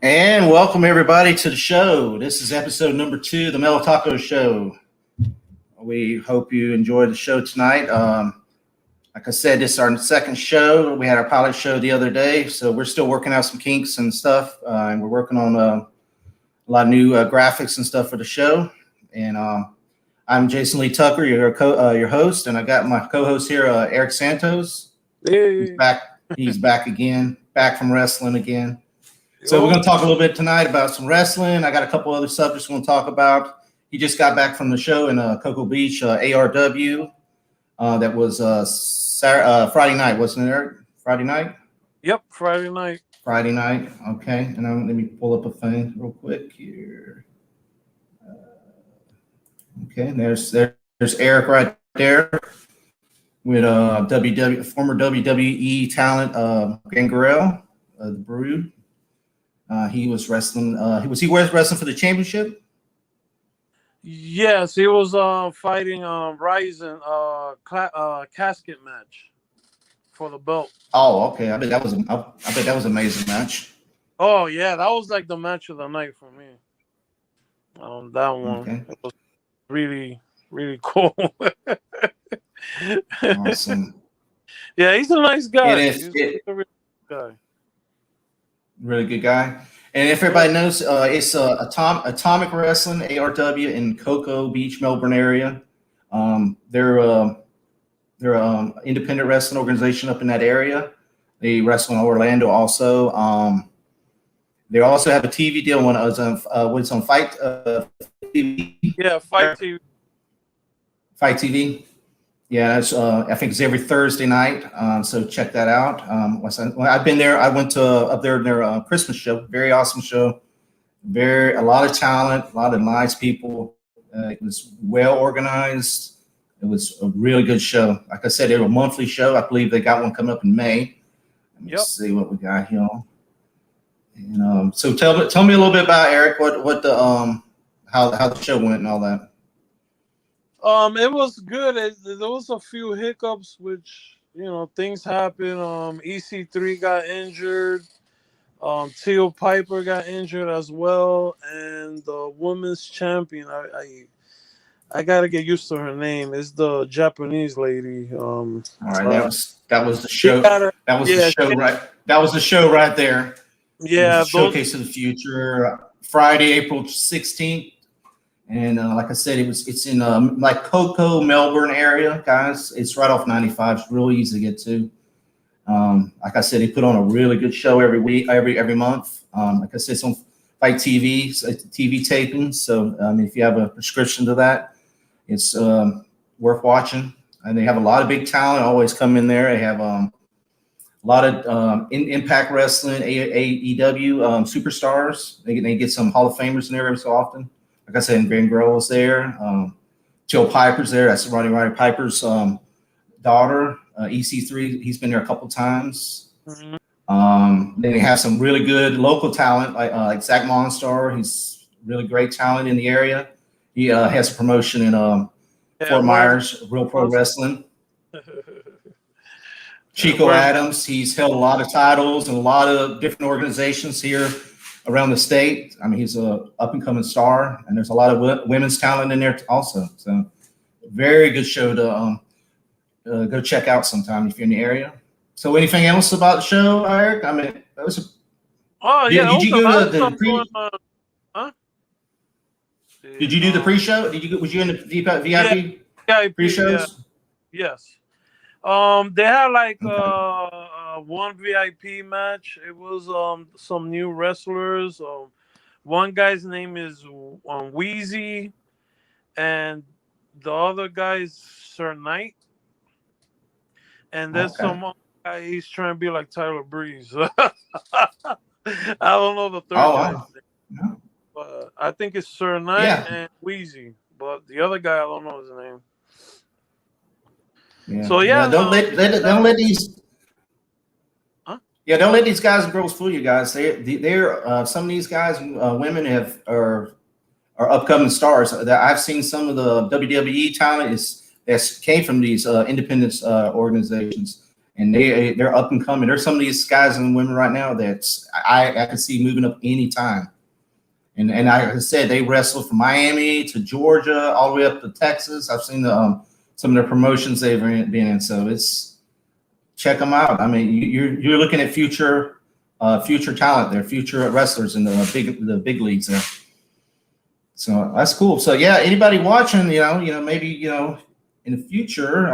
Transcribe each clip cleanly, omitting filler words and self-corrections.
And welcome everybody to the show. This is episode number 2 of the Melo Taco Show. We hope you enjoy the show tonight. Like I said, this is our second show. We had our pilot show the other day, so we're still working out some kinks and stuff. And we're working on a lot of new graphics and stuff for the show. And I'm Jason Lee Tucker, your host, and I got my co-host here, Eric Santos. Hey. He's back. He's back again, back from wrestling again. So we're going to talk a little bit tonight about some wrestling. I got a couple other subjects we're going to talk about. He just got back from the show in Cocoa Beach, ARW. That was Friday night, wasn't it, Eric? Friday night? Yep, Friday night. Friday night, okay. And let me pull up a thing real quick here. Okay, and there's Eric right there with former WWE talent Gangrel, the Brood. He was wrestling. Was he wrestling for the championship? Yes, he was fighting Ryzen casket match for the belt. Oh, okay. I bet that was an amazing match. Oh yeah, that was like the match of the night for me. That one Okay. It was really, really cool. Awesome. Yeah, he's a nice guy. He's a really good guy. Really good guy. And if everybody knows, it's Atomic Wrestling, ARW, in Cocoa Beach, Melbourne area. They're an independent wrestling organization up in that area. They wrestle in Orlando also. They also have a TV deal when I was on Fight TV. Yeah, Fight TV. Fight TV. Yeah, it's, I think it's every Thursday night. So check that out. I've been there. I went to up there in their Christmas show. Very awesome show. A lot of talent, a lot of nice people. It was well organized. It was a really good show. Like I said, they were a monthly show. I believe they got one coming up in May. Let me see what we got here. And so tell me a little bit about Eric. What the how the show went and all that. It was good. There was a few hiccups, which things happen. EC3 got injured. Teal Piper got injured as well, and the women's champion. I gotta get used to her name. It's the Japanese lady. All right, that was the show. That was the show, right? That was the show right there. Yeah, Showcase of the Future, Friday, April 16th. And like I said, it's in like Cocoa, Melbourne area, guys. It's right off 95. It's really easy to get to. Like I said, they put on a really good show every week, every month. Like I said, it's on Fight TV, so it's TV taping. So if you have a prescription to that, it's worth watching. And they have a lot of big talent always come in there. They have a lot of Impact Wrestling, AEW superstars. They get some Hall of Famers in there every so often. Like I said, Gangrel was there. Teal Piper's there. That's Roddy Piper's daughter. EC3, he's been there a couple times. Mm-hmm. Then they have some really good local talent, like Zach Monstar. He's really great talent in the area. He has a promotion in Fort Myers, Real Pro Wrestling. Chico Adams, he's held a lot of titles and a lot of different organizations here around the state. I mean, he's a up-and-coming star, and there's a lot of women's talent in there also. So, very good show to go check out sometime if you're in the area. So, anything else about the show, Eric? I mean, it was. Did you go to the pre? Did you do the pre-show? Was you in the VIP pre-shows? Yeah. Yes. They had like one VIP match. It was some new wrestlers. One guy's name is Wheezy, and the other guy's Sir Knight. And there's some guy, he's trying to be like Tyler Breeze. I don't know the third guy's name. But I think it's Sir Knight and Wheezy. But the other guy, I don't know his name. Yeah. So don't let these. Huh? Yeah, don't let these guys and girls fool you guys. They're some of these guys, women are upcoming stars. I've seen some of the WWE talent that came from these independent organizations, and they're up and coming. There's some of these guys and women right now that's I can see moving up anytime. And like I said, they wrestled from Miami to Georgia, all the way up to Texas. I've seen some of the promotions they've been in. So check them out. I mean, you're looking at future talent there, future wrestlers in the big leagues there. So that's cool. So yeah, anybody watching, maybe in the future,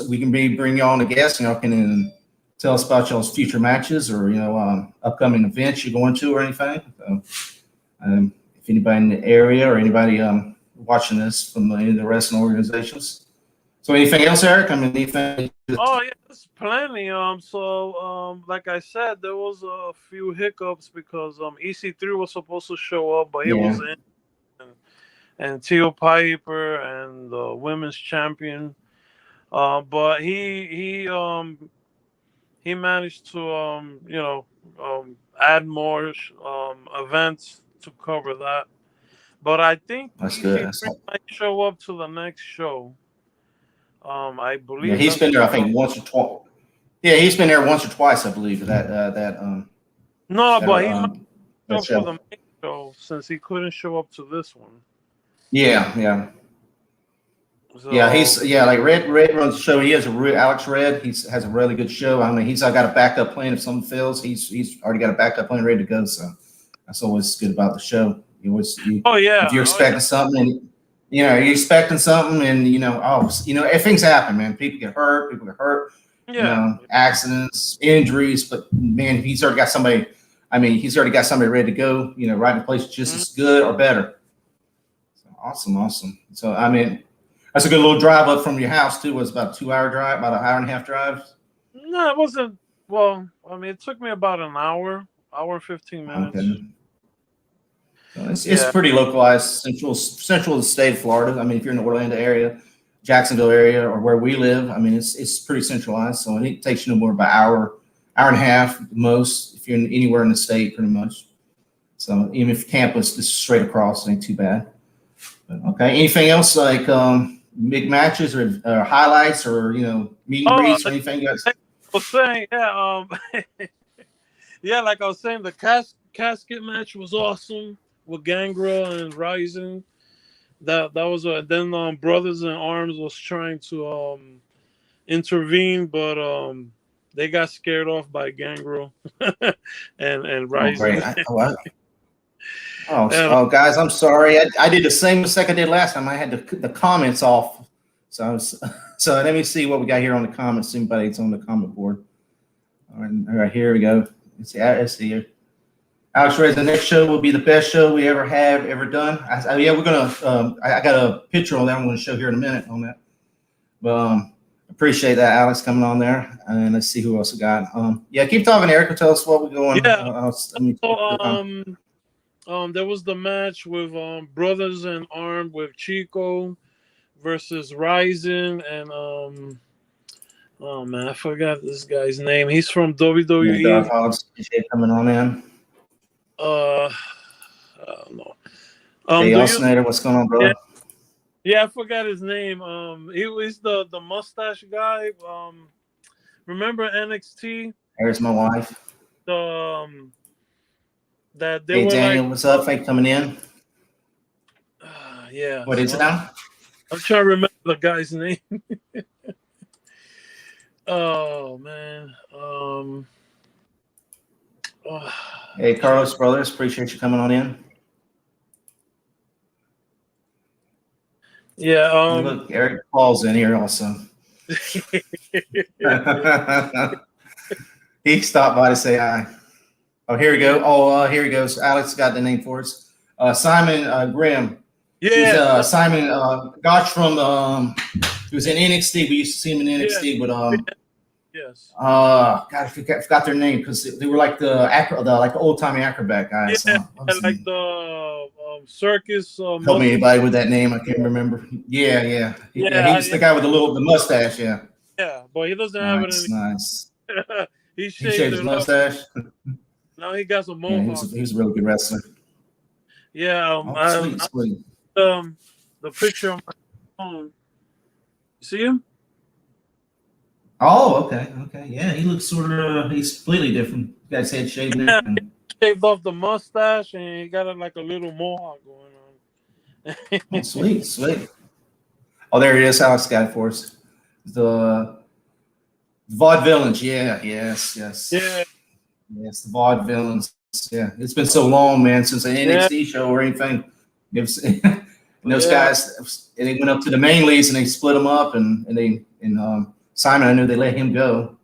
we can bring you on a guest, can tell us about y'all's future matches or upcoming events you're going to or anything. So, if anybody in the area or anybody watching this from any of the wrestling organizations. So anything else, Eric? I mean, anything? Oh yeah, there's plenty. Like I said, there was a few hiccups because EC3 was supposed to show up, but he was in, and Teal Piper and the women's champion. But he managed to add more events to cover that. But I think That's good. might show up to the next show. I believe. Yeah, he's been there. I think once or twice. Yeah, he's been there once or twice. I believe but he might show up for the main show since he couldn't show up to this one. Yeah. So, yeah, like Red runs the show. He has Alex Red. He has a really good show. I mean, he's got a backup plan if something fails. He's already got a backup plan ready to go. So that's always good about the show. If you're expecting something, and you're expecting something, and if things happen, man, people get hurt. Accidents, injuries. But man, if he's already got somebody. I mean, he's already got somebody ready to go. Right in place, just as good or better. So awesome. So I mean. That's a good little drive up from your house too. It was about a 2-hour drive, about an hour and a half drive. No, it wasn't. Well, I mean, it took me about an hour and 15 minutes. Okay. So it's pretty localized, central to the state of Florida. I mean, if you're in the Orlando area, Jacksonville area, or where we live, I mean, it's pretty centralized. So it takes you no more about hour and a half at the most if you're anywhere in the state, pretty much. So even if campus is straight across, it ain't too bad. But, okay. Anything else like big matches or highlights or meet and greets or anything? Guys? I was saying, like I was saying, the casket match was awesome with Gangrel and Rising. That was then Brothers in Arms was trying to intervene, but they got scared off by Gangrel and Rising. Oh, guys, I'm sorry. I did the same mistake I did last time. I had the comments off. So let me see what we got here on the comments. Anybody's on the comment board. All right, here we go. Let's see here. Alex Reyes, the next show will be the best show we ever done. We're gonna. I got a picture on that. I'm going to show here in a minute on that. But appreciate that, Alex, coming on there. And let's see who else we got. Keep talking, Eric. Tell us what we're going. There was the match with Brothers in Arms with Chico versus Rising and oh man, I forgot this guy's name. He's from WWE. Coming on in. I don't know. Hey, Alternator, what's going on, bro? Yeah, I forgot his name. He was the mustache guy. Remember NXT? There's my wife. That they hey were Daniel, like, what's up? Thanks for coming in. Yeah. What is it now? I'm trying to remember the guy's name. Oh man. Hey Carlos Brothers, appreciate you coming on in. Yeah. Look, Eric Paul's in here also. He stopped by to say hi. Oh, here we go. Here he goes. Alex got the name for us. Simon Grimm. Yeah. Simon Gotch from he was in NXT. We used to see him in NXT, but yes. God, I forgot their name because they were like the old timey acrobat guys. Yeah, like the circus. Help me, anybody with that name? I can't remember. Yeah. He's the guy with the mustache. Yeah. Yeah, but he doesn't have it. Nice. He shaved his mustache. Now he got some mohawk. He was a really good wrestler. Yeah. Sweet. The picture on my phone. You see him? Oh, okay. Yeah, he looks sort of. He's completely different. Got his head shaved and Yeah, everything. shaved off the mustache and he got like a little mohawk going Oh, on. sweet. Oh, there he is, Alex Skyforce. The Vaudevillains. Yeah, Yeah, yes. The Vaudevillains. Yeah, it's been so long, man, since an yeah, NXT show or anything. And those yeah, guys, and they went up to the main leagues and they split them up, and Simon, I knew they let him go.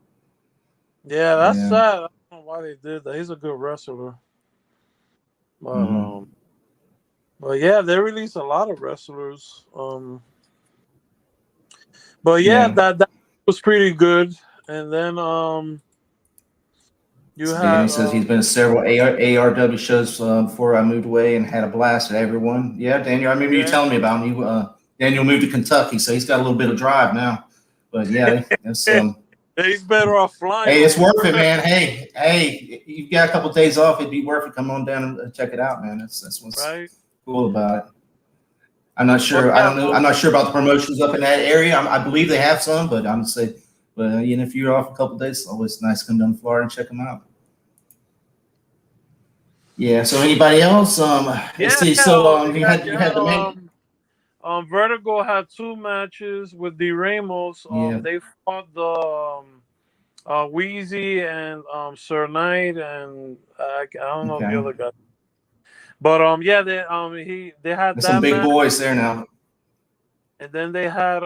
yeah. That's Yeah. sad. I don't know why they did that. He's a good wrestler, but Hmm. but yeah, they released a lot of wrestlers. But yeah, Yeah. that was pretty good. And then you So had Danny says he's been to several ARW shows before I moved away and had a blast at everyone. Yeah, Daniel, I remember you yeah, telling me about him. Daniel moved to Kentucky, so he's got a little bit of drive now. But yeah, it's he's better off flying hey, it's over. worth it, man. Hey, you've got a couple of days off. It'd be worth it. Come on down and check it out, man. That's what's Right? cool about it. I'm not Well, sure. I yeah, don't know. I'm not sure about the promotions up in that area. I believe they have some, but I'm say, but if you're off a couple of days, it's always nice to come down to Florida and check them out. Yeah. So anybody else? Let's yeah. see. So You you had had the main. Vertigo had two matches with the Ramos. Yeah. They fought the Wheezy and Sir Knight, and I don't know the Okay. other guy. But yeah, they had There's some that big match, boys there now. and then they had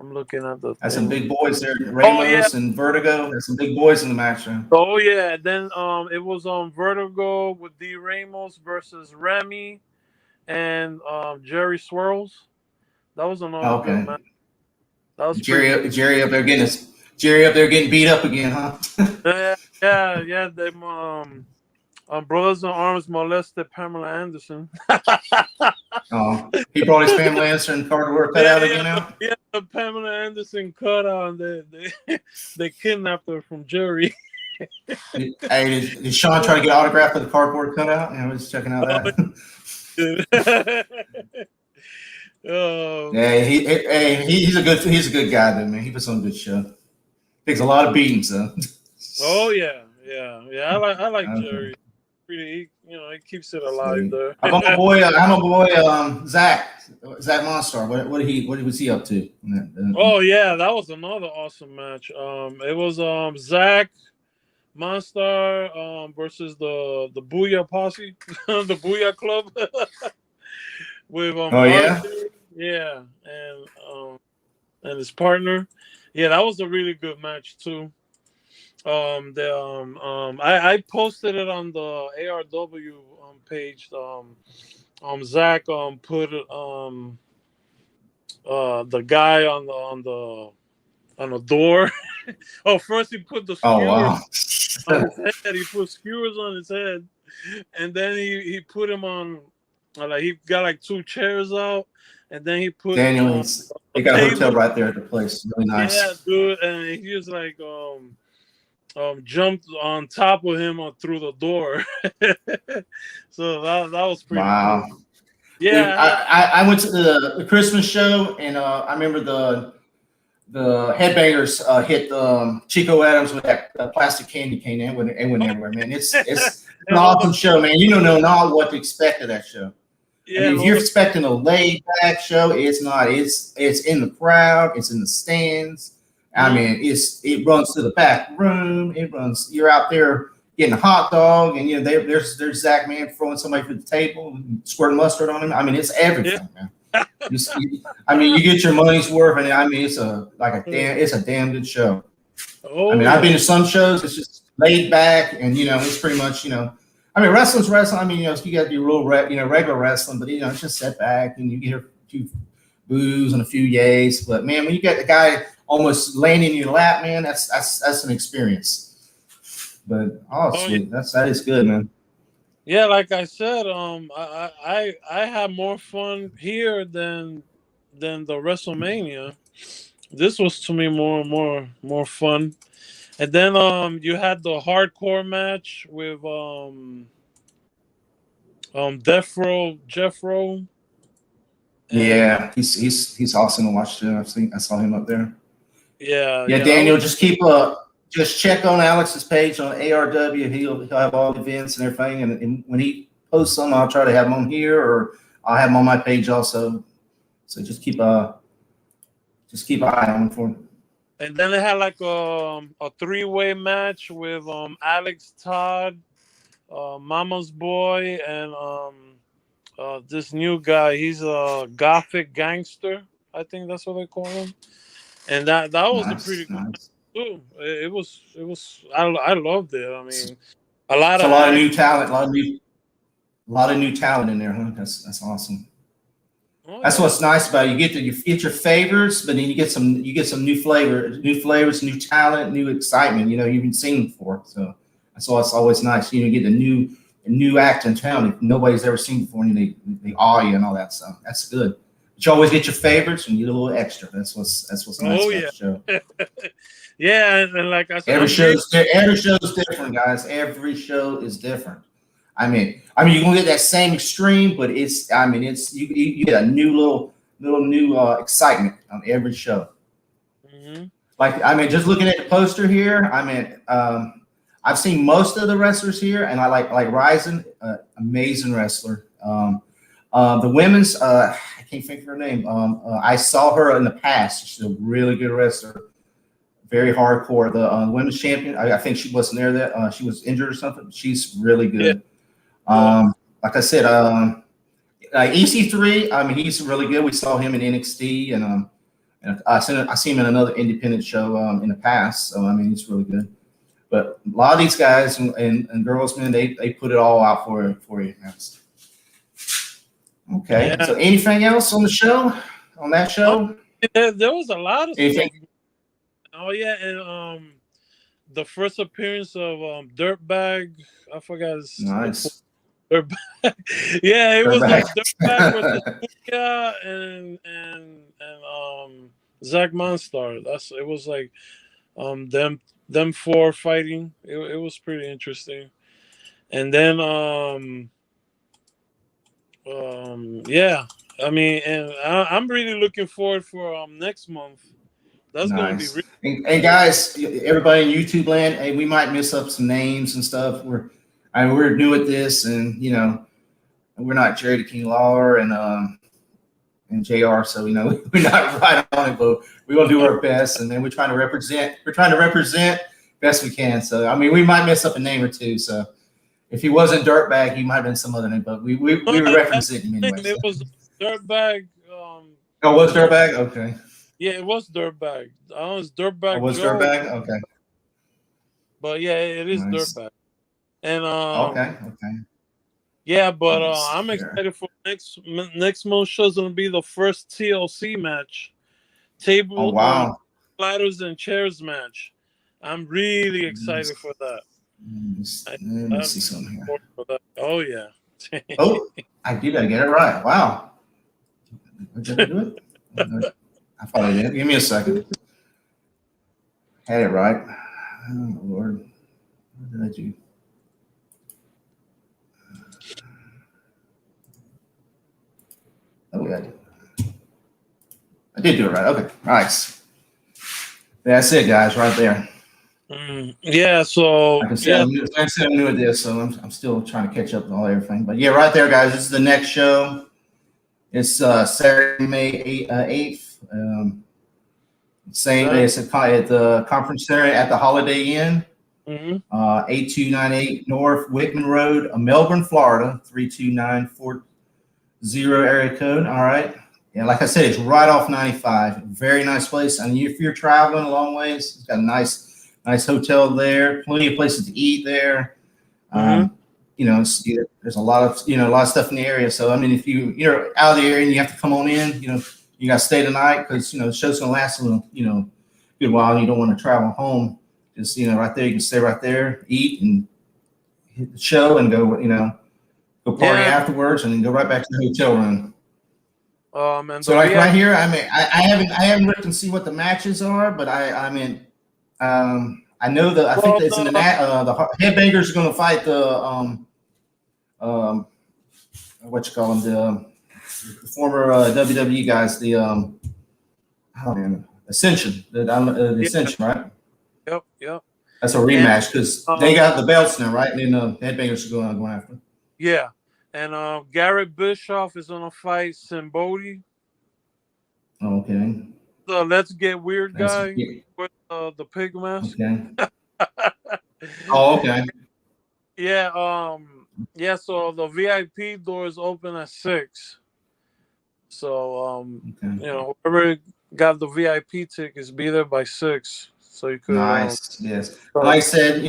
I'm looking at the There's some thing. big boys there. Oh yeah, Ramos and Vertigo. There's some big boys in the match. Huh? oh yeah. Then it was on Vertigo with D Ramos versus Remy and Jerry Swirls. That was another good Okay. match. That was pretty good. Jerry up there getting beat up again, huh? Yeah. Them Brothers in Arms molested Pamela Anderson. Oh, he brought his family answer and cardboard cut Yeah, out again now. the Pamela Anderson cut out. They kidnapped her from Jerry. Hey, did Sean try to get autograph for the cardboard cutout? I was checking out that. Oh, Yeah, he's a good guy, though, man. He puts on a good show. Takes a lot of beatings, though. oh yeah. I like Okay, Jerry. Really, he keeps it alive sweet. there. I'm a boy. Zach Monstar. What was he up to? Oh yeah, that was another awesome match. It was Zach Monstar versus the Booyah Posse, the Booyah Club with Oh yeah. Arthur, yeah, and his partner. Yeah, that was a really good match too. I posted it on the ARW page. Zach put the guy on the door. Oh, first he put the Oh skewers wow. on his head. He put skewers on his head, and then he put him on. Like he got like two chairs out, and then he put him Daniel, on they a got a hotel table. right there at the place. Really Yeah, nice. dude, and he was like jumped on top of him through the door. So that was pretty cool. Wow. Dude, Yeah, I went to the Christmas show and I remember the headbangers hit Chico Adams with that plastic candy cane and went everywhere, man. It's an and all awesome show, man. You don't know not what to expect of that show. I yeah, mean, and if all you're the expecting a laid back show, it's not. It's in the crowd. It's in the stands. I mm, mean, it runs to the back room. It runs. You're out there getting a hot dog, and there's Zach Man throwing somebody through the table, and squirting mustard on him. I mean, it's yeah. everything, man. I mean, you get your money's worth, and I mean, it's a damn good show. I Oh mean, I've been yeah, to some shows. It's just laid back, and it's pretty much. I mean, wrestling's wrestling. I mean, you got to do regular wrestling, but it's just set back, and you get a few boos and a few yays. But man, when you get the guy almost landing in your lap, man, that's an experience. But oh yeah. sweet, that is good, man. Yeah, like I said, I had more fun here than the WrestleMania. This was to me more fun. And then you had the hardcore match with Death Row, Jeff Rowe Yeah, he's awesome to watch too. I saw him up there. Yeah, Yeah, yeah. Daniel, just check on Alex's page on ARW. He'll have all the events and everything, and when he posts some, I'll try to have him on here, or I'll have him on my page also. So just keep an eye on for him. And then they had like a 3-way match with Alex Todd, Mama's Boy, and this new guy. He's a gothic gangster. I think that's what they call him. And that was a pretty good Nice. too. It was. I loved it. I mean, a lot It's of a lot of new talent, a lot of new talent in there, huh? That's awesome. Oh, That's yeah. what's nice about it. You get your favorites, but then you get some new flavors, new talent, new excitement. You haven't seen before, so that's why it's always nice. You get a new act in town that nobody's ever seen before, and they awe you and all that stuff. That's good. But you always get your favorites and you get a little extra. That's what's nice about the show. Yeah, and like I said, Every show is different, guys. Every show is different. I mean, you're gonna get that same extreme, but it's you get a new excitement on every show. Mm-hmm. Like, just looking at the poster here, I've seen most of the wrestlers here, and I like Ryzen, amazing wrestler. The women's, I can't think of her name. I saw her in the past. She's a really good wrestler, very hardcore. The women's champion, I think she wasn't there. That she was injured or something. She's really good. Yeah. Like I said, EC3. He's really good. We saw him in NXT, and I see him in another independent show in the past. So he's really good. But a lot of these guys and girls, man, they put it all out for you. Okay. Yeah. So anything else on the show? On that show? There was a lot of Anything? stuff. Oh yeah, and the first appearance of Dirtbag, I forgot his Nice. Dirtbag. Yeah, it was like Dirtbag with the and Zach Monstar. It was like them four fighting. It was pretty interesting. And then yeah, and I'm really looking forward for next month. That's nice. Gonna be and guys, everybody in YouTube land, hey, we might miss up some names and stuff. We're new at this, and we're not Jerry the King Lawler and JR, so we're not right on it, but we're gonna do our best, and then we're trying to represent best we can. So we might miss up a name or two. So if he wasn't Dirtbag, he might have been some other name, but we were representing him anyway. It was Dirtbag. Oh, it was Dirtbag? Okay. Yeah, it was Dirtbag. It was Dirtbag. It was Dirtbag? Okay. But yeah, it is nice. Dirtbag. And okay. Yeah, but I'm excited for next month's show is gonna be the first TLC match. Table ladders and chairs match. I'm really excited for that. Let me see something here. Oh yeah. Oh, I did. I get it right. Wow. Did I do it? I thought I did. Give me a second. Had it right. Oh Lord, what did I do? Oh yeah, I did do it right. Okay, nice. That's it, guys, right there. Yeah, so like I said, I'm new at this, so I'm still trying to catch up on everything. But yeah, right there, guys. This is the next show. It's Saturday, May 8th. It's at the conference center at the Holiday Inn, 8298 North Whitman Road, Melbourne, Florida, 32940 area code. All right. Yeah, like I said, it's right off 95. Very nice place. If you're traveling a long ways, it's got a nice hotel there. Plenty of places to eat there. There's a lot of stuff in the area. So if you're out of the area and you have to come on in, you got to stay the night because the show's gonna last a little, good while. And you don't want to travel home. Just right there, you can stay right there, eat, and hit the show, and go go party afterwards, and then go right back to the hotel room. So right here, I haven't looked and see what the matches are, but I know that I think it's in the Headbangers are going to fight the what you call them, the former WWE guys, the Ascension, the Ascension, right? Yep. That's a rematch because they got the belts now, right? And then Headbangers are going after. Yeah, and Garrett Bischoff is gonna fight Simbodi. Okay. The Let's Get Weird guy Yeah. with the pig mask. Okay. Oh, okay. Yeah. Yeah. So the VIP doors open at 6. So Okay. whoever got the VIP tickets, be there by 6, so you could. Nice. Yes. Like I said,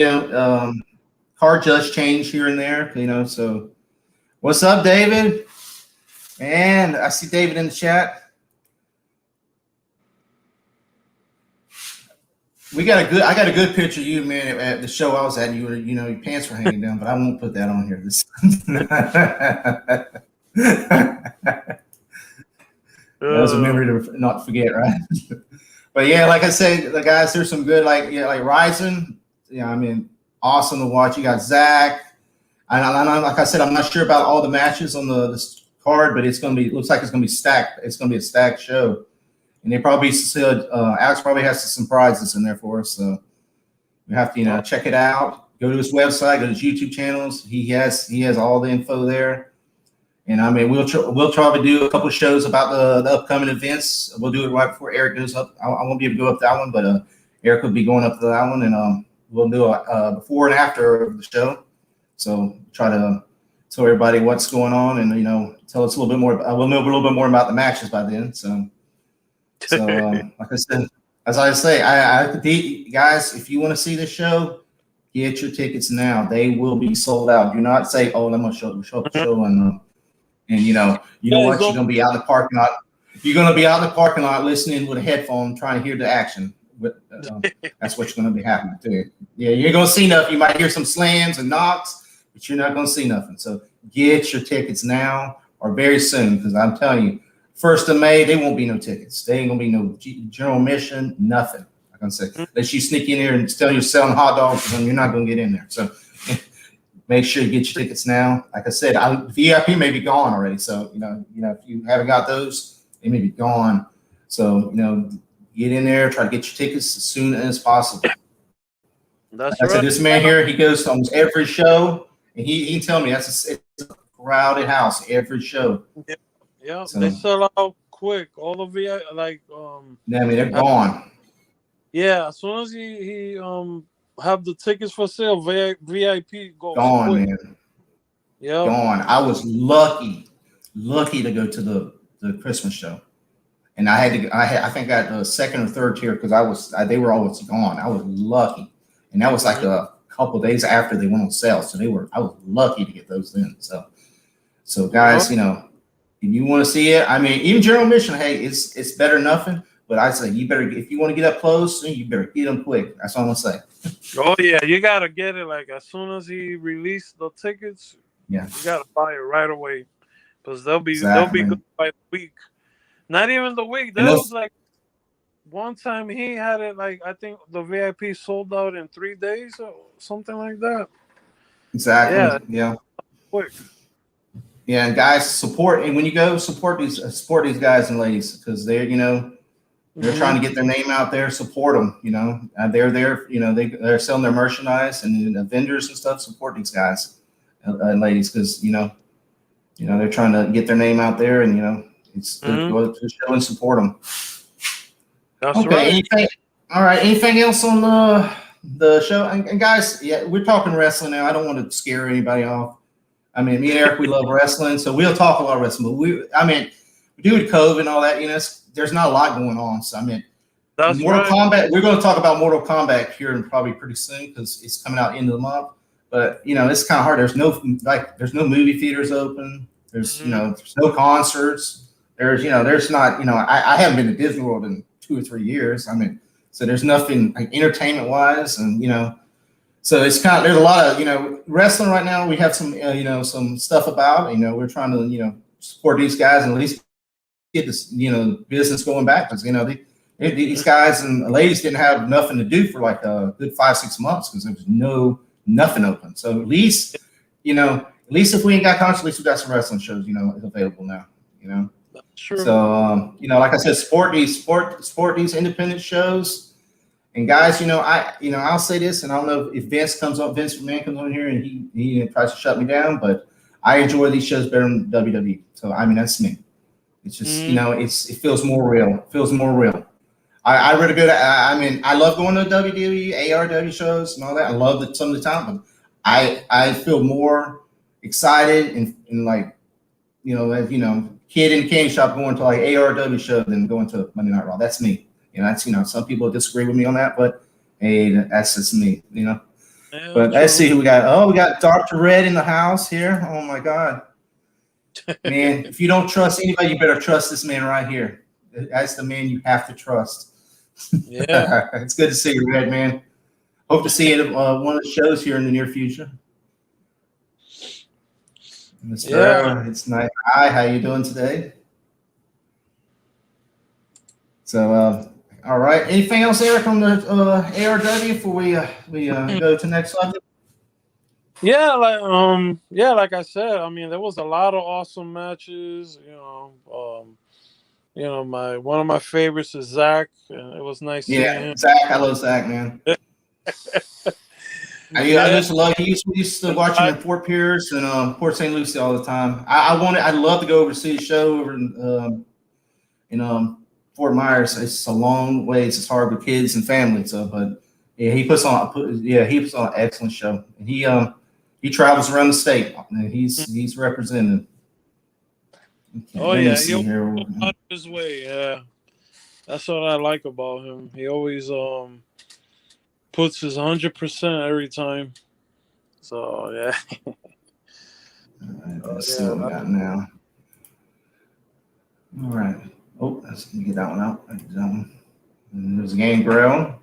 card just change here and there, so what's up, David? And I see David in the chat. I got a good picture of you, man, at the show I was at. You were, your pants were hanging down, but I won't put that on here. That was a memory to not forget, right? But yeah, like I said, the guys, there's some good, like Ryzen. Awesome to watch. You got Zach. And like I said, I'm not sure about all the matches on this card, but looks like it's gonna be stacked. It's gonna be a stacked show. And they probably said Alex probably has some surprises in there for us. So we have to, check it out. Go to his website, go to his YouTube channels. He has all the info there. And we'll try to do a couple of shows about the upcoming events. We'll do it right before Eric goes up. I won't be able to go up that one, but Eric will be going up to that one, and we'll do a before and after of the show. So try to tell everybody what's going on, and tell us a little bit more. We'll know a little bit more about the matches by then. So like I said, as I say, guys, if you want to see the show, get your tickets now. They will be sold out. Do not say, "Oh, I'm gonna show up the show," and you know what? You're gonna be out in the parking lot. You're gonna be out in the parking lot listening with a headphone, trying to hear the action. But that's what's gonna be happening too. Yeah, you're gonna see nothing. You might hear some slams and knocks, but you're not gonna see nothing. So get your tickets now or very soon, because I'm telling you, 1st of May, there won't be no tickets. There ain't gonna be no general admission, nothing. I'm gonna say, unless you sneak in here and tell you're selling hot dogs, then you're not gonna get in there. So make sure you get your tickets now. Like I said, VIP may be gone already. So if you haven't got those, they may be gone. So get in there, try to get your tickets as soon as possible. That's right. I said, this man here, he goes to almost every show, and he tell me it's a crowded house every show. Yeah, so they sell out quick. All the VIP, they're gone. Yeah, as soon as he have the tickets for sale, VIP goes gone, quick. Man. Yeah, gone. I was lucky to go to the Christmas show, and I think I got the 2nd or 3rd tier because they were always gone. I was lucky, and that was like a couple of days after they went on sale, so I was lucky to get those in. So guys, if you want to see it, even general admission, hey, it's better than nothing. But I say you better, if you want to get up close, you better get them quick. That's all I'm gonna say. Oh yeah, you gotta get it as soon as he released the tickets. Yeah, you gotta buy it right away because they'll be good by the week. Not even the week. There was one time he had it I think the VIP sold out in 3 days or something like that. Exactly. Yeah. Quick. Yeah, and guys, support, and when you go, support these guys and ladies, because they're they're trying to get their name out there. Support them, they're there, they're selling their merchandise, and the vendors and stuff. Support these guys and ladies, because they're trying to get their name out there, and it's good to go to the show and support them. That's okay. Right. All right. Anything else on the show? And guys, yeah, we're talking wrestling now. I don't want to scare anybody off. Me and Eric, we love wrestling, so we'll talk a lot of wrestling. But due to COVID and all that, there's not a lot going on. So that's Mortal Kombat. We're going to talk about Mortal Kombat here and probably pretty soon because it's coming out end of the month. But it's kind of hard. There's no movie theaters open. There's there's no concerts. There's not I haven't been to Disney World in 2 or 3 years. So there's nothing entertainment wise, and so it's kind of, there's a lot of wrestling right now. We have some some stuff about we're trying to support these guys and at least get this business going back, because these guys and ladies didn't have nothing to do for a good 5-6 months because there was nothing open. So at least if we ain't got concerts, at least we got some wrestling shows available now. You know. Sure. So like I said, support these independent shows. And guys, I'll say this, and I don't know if Vince McMahon comes on here and he tries to shut me down, but I enjoy these shows better than WWE. So I mean, that's me. It's just it feels more real. It feels more real. I really good. I mean, I love going to WWE, ARW shows and all that. I love some of the time, but I feel more excited and like kid in the candy shop going to like ARW show than going to Monday Night Raw. That's me. That's some people disagree with me on that, but hey, that's just me. Yeah, but let's see who we got. Oh, we got Dr. Red in the house here. Oh my God, man! If you don't trust anybody, you better trust this man right here. That's the man you have to trust. Yeah, it's good to see you, Red, man. Hope to see you at one of the shows here in the near future. Mr. It's nice. Hi, how you doing today? So, all right. Anything else, Eric, on the ARW before we go to the next subject? Yeah, like I said, I mean, there was a lot of awesome matches. One of my favorites is Zach, and it was nice seeing him. Zach, I love Zach, man. I just love. We used to watch him in Fort Pierce and Port St. Lucie all the time. I'd love to go over to see a show over in Fort Myers. It's a long ways. It's hard with kids and family. So, but yeah, he puts on an excellent show. And he travels around the state. And he's represented. Okay, he'll out his way. Yeah, that's what I like about him. He always puts his 100% every time. So yeah. All right, let's see what we got now. All right. Oh, let's get that one out. And there's Gangrel.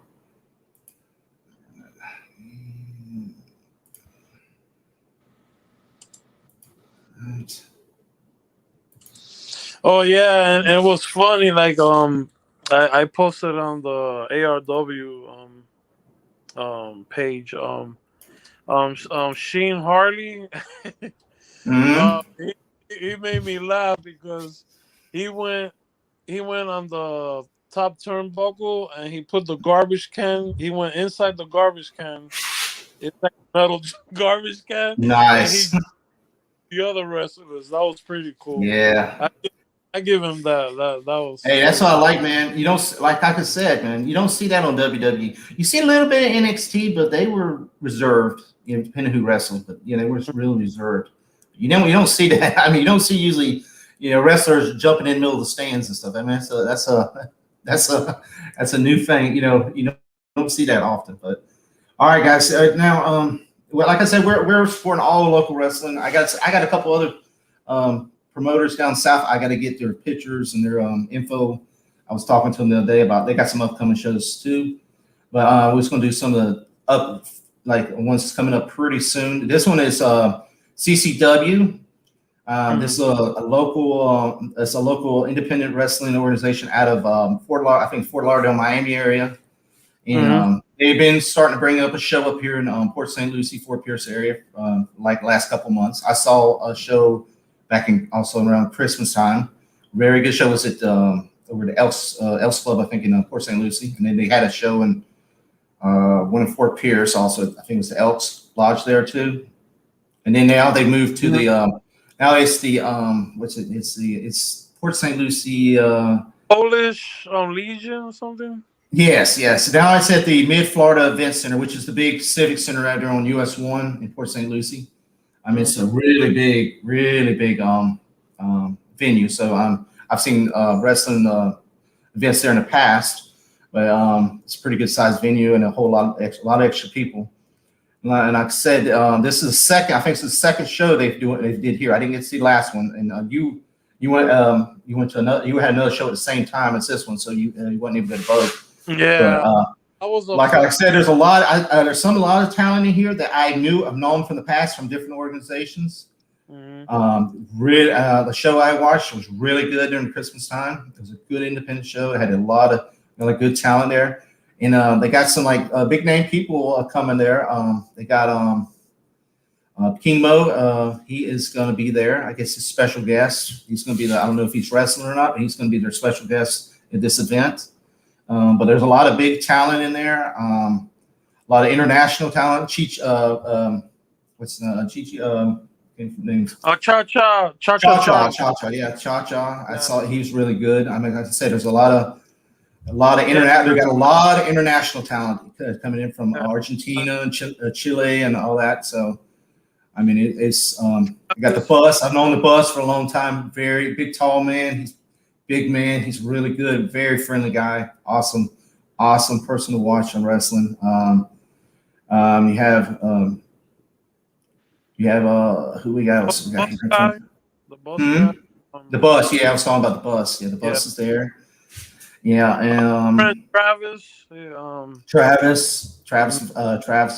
Right. Oh yeah, and it was funny. Like I posted on the ARW page. Sheen Harley. He made me laugh because he went on the top turnbuckle and he put the garbage can. He went inside the garbage can. It's like a metal garbage can. Nice. The other wrestlers, that was pretty cool. Yeah. I give him that. That was. Hey, that's what I like, man. You don't, like I said, man. You don't see that on WWE. You see a little bit of NXT, but they were reserved. Depending who wrestled, but they were really reserved. You don't see that. I mean, you don't see usually, wrestlers jumping in the middle of the stands and stuff. I mean, that's a new thing. You don't see that often. But all right, guys. Now, well, like I said, we're supporting all local wrestling. I got a couple other promoters down south. I got to get their pictures and their info. I was talking to them the other day about they got some upcoming shows too. But we're just gonna do some of the ones that's coming up pretty soon. This one is CCW. This is a local independent wrestling organization out of Fort Lauderdale, Miami area. And they've been starting to bring up a show up here in Port St. Lucie, Fort Pierce area, like last couple months. I saw a show back also around Christmas time. Very good show. Was at over the Elks Club, I think, in Port St. Lucie. And then they had a show in one in Fort Pierce also. I think it was the Elks Lodge there too. And then now they moved to the now it's the it's Port St. Lucie Polish Legion or something. Yes. Now it's at the Mid Florida Event Center, which is the big civic center out there on US 1 in Port St. Lucie. I mean, it's a really big venue. So I've seen wrestling events there in the past, but it's a pretty good sized venue and a lot of extra people. And like I said, this is the second. I think it's the second show they did here. I didn't get to see the last one, and you went to another. You had another show at the same time as this one, so you wasn't able to go to both. Yeah. But, like I said, there's a lot of talent in here that I've known from the past from different organizations. The show I watched was really good during Christmas time. It was a good independent show. It had a lot of good talent there, and they got some big name people coming there. They got King Mo, he is going to be there. I guess a special guest. He's going to be I don't know if he's wrestling or not, but he's going to be their special guest at this event. But there's a lot of big talent in there. A lot of international talent. What's Chichi? Names. Cha Cha. Yeah, Cha Cha. I saw he was really good. I mean, like I said, there's a lot of internet. They got a lot of international talent coming in from Argentina and Chile and all that. So, I mean, it's I got the bus. I've known the bus for a long time. Very big, tall man. He's big man. He's really good. Very friendly guy. Awesome person to watch on wrestling. You have who we got? The bus guy. The bus. Yeah, I was talking about the bus. Yeah, the bus is there. Yeah, and Travis. Travis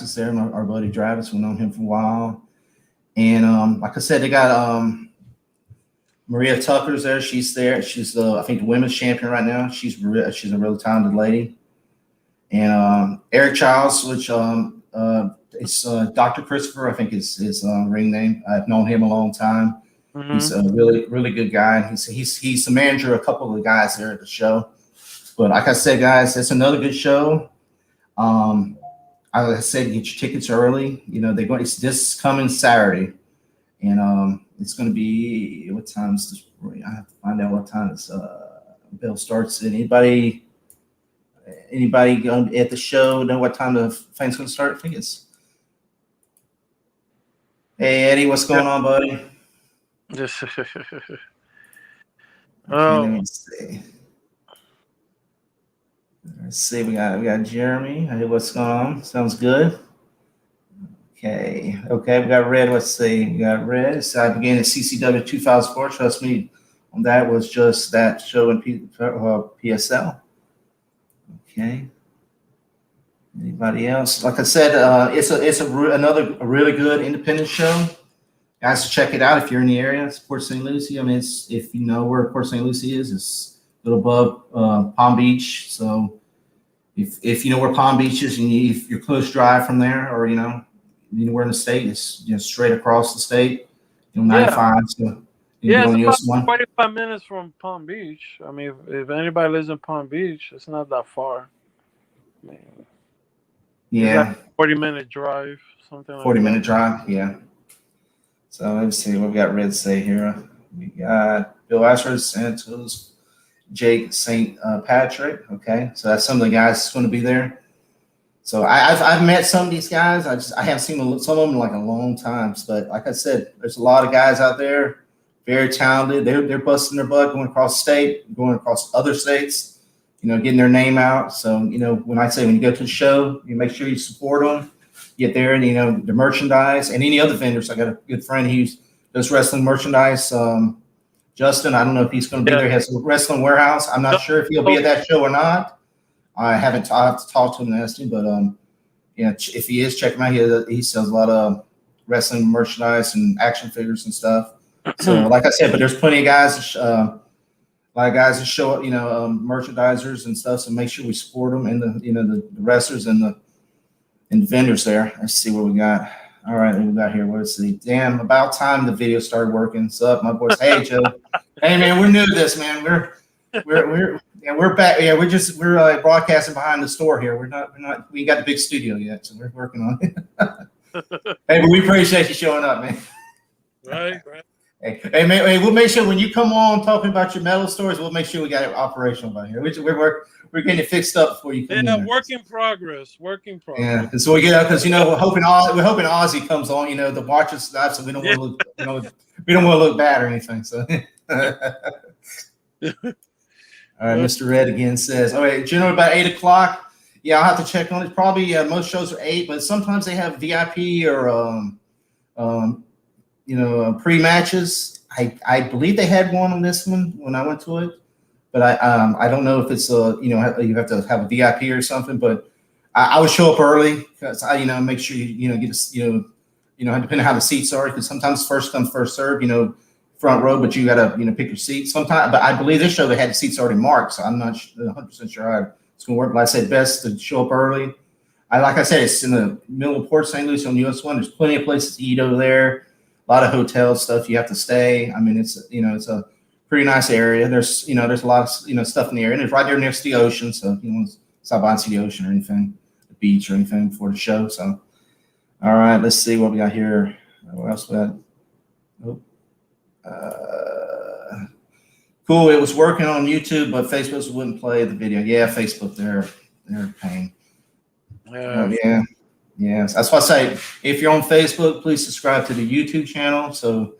is there. Our buddy Travis. We've known him for a while. And like I said, they got Maria Tucker's there. She's there. She's I think the women's champion right now. She's a really talented lady. And Eric Childs, which it's Dr. Christopher, I think is his ring name. I've known him a long time. Mm-hmm. He's a really, really good guy. And he's the manager of a couple of the guys there at the show. But like I said, guys, it's another good show. Like I said, get your tickets early. You know, it's this coming Saturday. And it's going to be, what time is this? I have to find out what time this bill starts. Anybody at the show know what time the thing's going to start? I think it's. Hey Eddie, what's going on, buddy? Let me see. Let's see. We got Jeremy. Hey, what's going on? Sounds good. Okay. We got Red. Let's see. We got Red. So I began at CCW 2004. Trust me, on that was just that show in PSL. Okay. Anybody else? Like I said, it's another really good independent show. Guys, check it out if you're in the area. It's Port St. Lucie. I mean, if you know where Port St. Lucie is, it's a little above Palm Beach. So if you know where Palm Beach is and if you're close drive from there, or anywhere in the state, it's straight across the state. 95. So it's about 45 minutes from Palm Beach. I mean, if anybody lives in Palm Beach, it's not that far. Man. Yeah. Like 40-minute drive, something like 40-minute drive, yeah. So let's see what we got Red say here. We got Bill Ashford, Santos, Jake St. Patrick. Okay, so that's some of the guys that's going to be there. So I've met some of these guys. I haven't seen some of them in like a long time. But like I said, there's a lot of guys out there, very talented. They're busting their butt, going across state, going across other states. Getting their name out. So, when you go to the show, you make sure you support them, get there, and, the merchandise and any other vendors. I got a good friend who does wrestling merchandise. Justin, I don't know if he's going to be there. He has a wrestling warehouse. I'm not sure if he'll be at that show or not. I have to talk to him and ask him, but, if he is, check him out. He sells a lot of wrestling merchandise and action figures and stuff. So, like I said, but there's plenty of guys, a lot of guys that show up, merchandisers and stuff. So make sure we support them and the wrestlers and the vendors there. Let's see what we got. All right, we got here. Let's see. Damn, about time the video started working. What's up, my boys? Hey, Joe. Hey, man, we're new to this, man. We're back. Yeah, we're broadcasting behind the store here. We ain't got the big studio yet, so we're working on it. Hey, but we appreciate you showing up, man. Right. Hey, man, we'll make sure when you come on talking about your metal stories, we'll make sure we got it operational by here. We're getting it fixed up before you come in. Yeah, work in progress. Yeah, and so we get out because we're hoping Ozzy comes on. To watch us live, so we don't want to look we don't want to look bad or anything. So, all right, Mr. Red again says, all right, generally about 8:00. Yeah, I'll have to check on it. Probably most shows are 8, but sometimes they have VIP or pre-matches. I believe they had one on this one when I went to it, but I don't know if it's you have to have a VIP or something. But I would show up early because I make sure you get depending on how the seats are, because sometimes first come first serve, front row, but you gotta pick your seats sometimes. But I believe this show they had the seats already marked, so I'm not 100% sure how it's gonna work. But I said best to show up early. like I said, it's in the middle of Port St. Lucie on US 1. There's plenty of places to eat over there. A lot of hotel stuff you have to stay. I mean, it's a pretty nice area. There's there's a lot of stuff in the area, and it's right there next to the ocean. So if you want to stop by and see the ocean or anything, the beach or anything before the show. So, all right, let's see what we got here. What else we got? Oh, cool. It was working on YouTube, but Facebook wouldn't play the video. Yeah, Facebook, they're a pain. Yeah. Yes, that's why I say if you're on Facebook, please subscribe to the YouTube channel. So,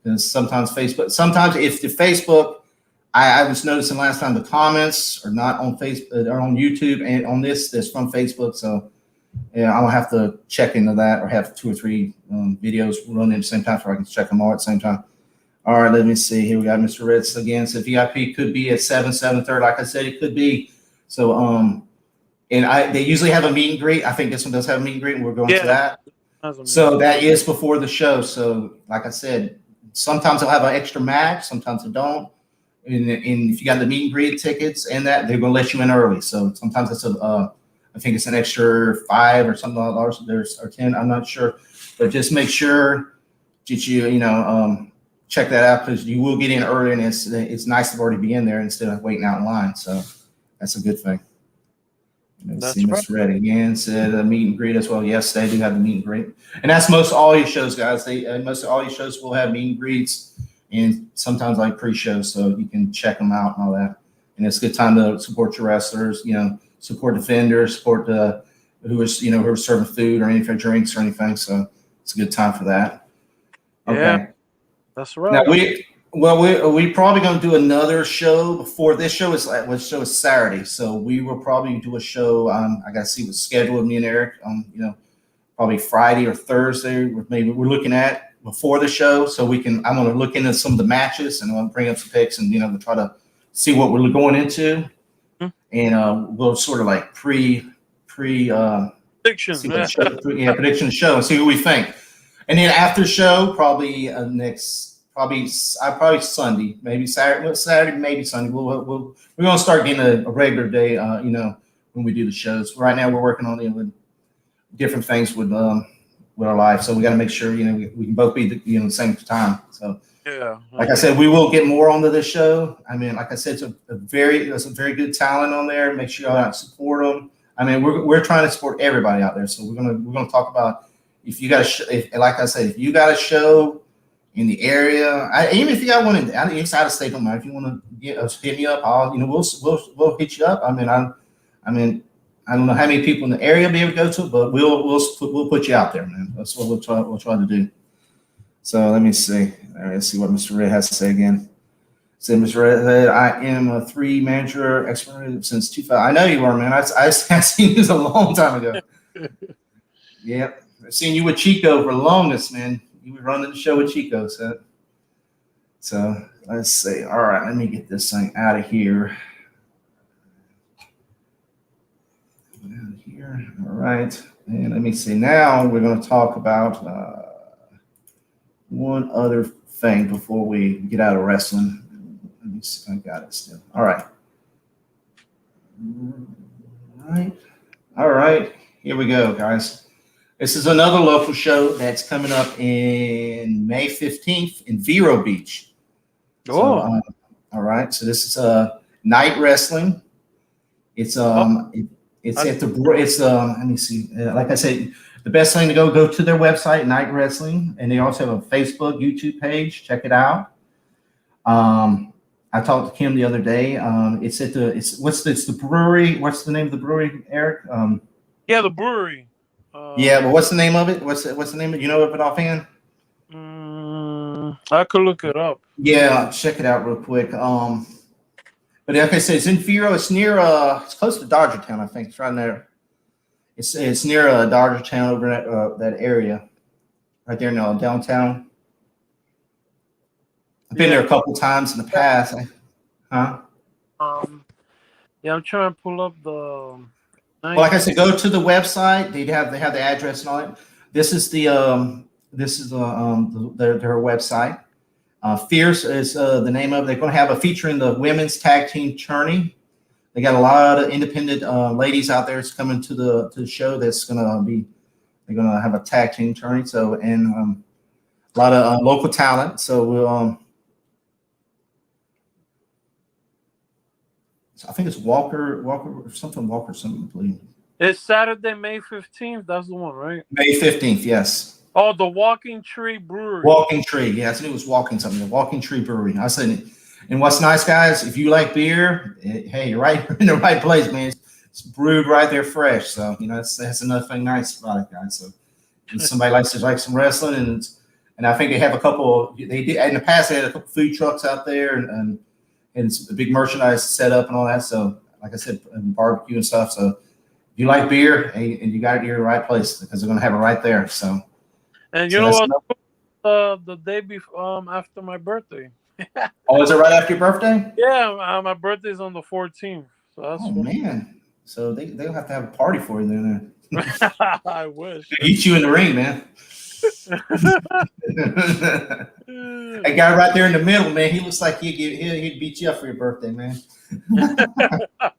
because sometimes if the Facebook, I was noticing last time the comments are not on Facebook, are on YouTube, and on this from Facebook. So, yeah, I'll have to check into that, or have 2 or 3 videos running at the same time, so I can check them all at the same time. All right, let me see. Here we got Mr. Ritz again. So VIP could be at 7:30. Like I said, it could be. So, and they usually have a meet and greet. I think this one does have a meet and greet, and we're going to that. So that is before the show. So like I said, sometimes they'll have an extra match, sometimes they don't. And if you got the meet and greet tickets and that, they're going to let you in early. So sometimes it's I think it's an extra $5 or something like that, or 10. I'm not sure, but just make sure that you check that out, because you will get in early, and it's nice to already be in there instead of waiting out in line. So that's a good thing. Let's see, Miss Red again said a meet and greet as well. Yes, they do have the meet and greet, and that's most of all your shows, guys. Most of all your shows will have meet and greets, and sometimes like pre-shows, so you can check them out and all that. And it's a good time to support your wrestlers. Support the vendors, support the who are serving food or anything, drinks or anything. So it's a good time for that. Okay. Yeah, that's right. Now we probably going to do another show before this show is Saturday. So we will probably do a show. I got to see what's scheduled with me and Eric. Probably Friday or Thursday. Maybe we're looking at before the show, so I'm going to look into some of the matches, and I'm going to bring up some picks, and we'll try to see what we're going into, and we'll sort of like prediction prediction show and see who we think, and then after show probably Probably Sunday, maybe Saturday, maybe Sunday. We're going to start getting a regular day, when we do the shows. Right now, we're working on with different things with our life, so we got to make sure we can both be the same time. So yeah, like I said, we will get more onto this show. I mean, like I said, there's some very good talent on there. Make sure y'all support them. I mean, we're trying to support everybody out there. So we're gonna talk about if you got like I said, if you got a show in the area, even if you got one inside of state, if you want to hit me up, we'll hit you up. I mean, I don't know how many people in the area will be able to go to it, but we'll put you out there, man. That's what we'll try to do. So let me see. Let's see what Mr. Red has to say again. Said Mr. Red, I am a 3 manager expert since 2000. I know you are, man. I've seen this a long time ago. Yep, I've seen you with Chico for the longest, man. You were running the show with Chico, so let's see. All right, let me get this thing out of here. All right, and let me see. Now we're going to talk about one other thing before we get out of wrestling. Let me see if I got it still. All right. All right. Here we go, guys. This is another local show that's coming up in May 15th in Vero Beach. Oh. So, all right. So this is night wrestling. It's let me see. Like I said, the best thing to go to their website, Night Wrestling, and they also have a Facebook, YouTube page. Check it out. I talked to Kim the other day. It's the brewery. What's the name of the brewery, Eric? Yeah, the brewery. Yeah, but what's the name of it? What's the name of it? You know it offhand? I could look it up. Yeah, check it out real quick. But like I said, it's in Vero. It's near it's close to Dodgertown, I think. It's right there. It's near Dodgertown, over at that area, right there in downtown. I've been there a couple times in the past. Yeah, I'm trying to pull up the. Well, like I said, go to the website. They have the address and all that. This is their website. Fierce is the name of it. They're going to have a featuring the women's tag team tourney. they got a lot of independent ladies out there that's coming to the show. They're gonna have a tag team tournament. So and a lot of local talent. So we'll. I think it's Walker, something, I believe. It's Saturday, May 15th. That's the one, right? May 15th, yes. Oh, the Walking Tree Brewery. Walking Tree, yeah. I said it was Walking something. The Walking Tree Brewery. I said, and what's nice, guys, if you like beer, hey, you're right in the right place, man. It's brewed right there fresh. So, that's another thing nice about it, guys. So if somebody likes to like some wrestling, and I think they have a couple, they did, in the past, they had a couple food trucks out there and it's a big merchandise set up and all that. So, like I said, and barbecue and stuff. So, if you like beer, and you got it, you're in the right place because they're going to have it right there. So, and you know what? The day before, after my birthday. Oh, is it right after your birthday? Yeah, my birthday's on the 14th. So that's man. So they'll have to have a party for you then. I wish. Eat you in the ring, man. That guy right there in the middle, man. He looks like he'd beat you up for your birthday, man.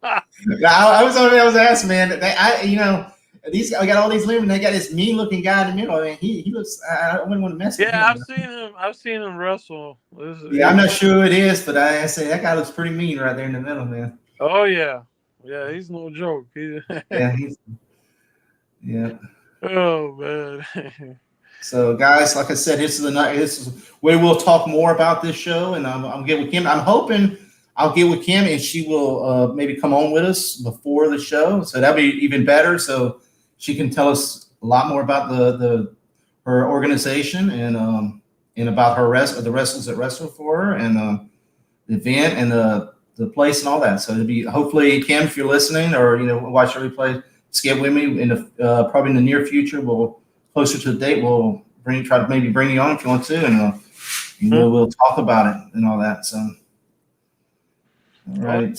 I was asking, man. I got all these women. They got this mean looking guy in the middle. I mean, he looks. I wouldn't want to mess with him. Yeah, I've seen him wrestle. I'm not sure who it is, but I say that guy looks pretty mean right there in the middle, man. Oh yeah, he's no joke. Yeah. Oh man. So, guys, like I said, this is where we'll talk more about this show, and I'm get with Kim. I'm hoping I'll get with Kim, and she will maybe come on with us before the show, so that'll be even better. So she can tell us a lot more about her organization and about the wrestlers that wrestle for her and the event and the place and all that. So it'll be hopefully, Kim, if you're listening or watch the replay, just get with me in probably in the near future. We'll closer to the date. We'll try to maybe bring you on if you want to, and we'll talk about it and all that. So, all right.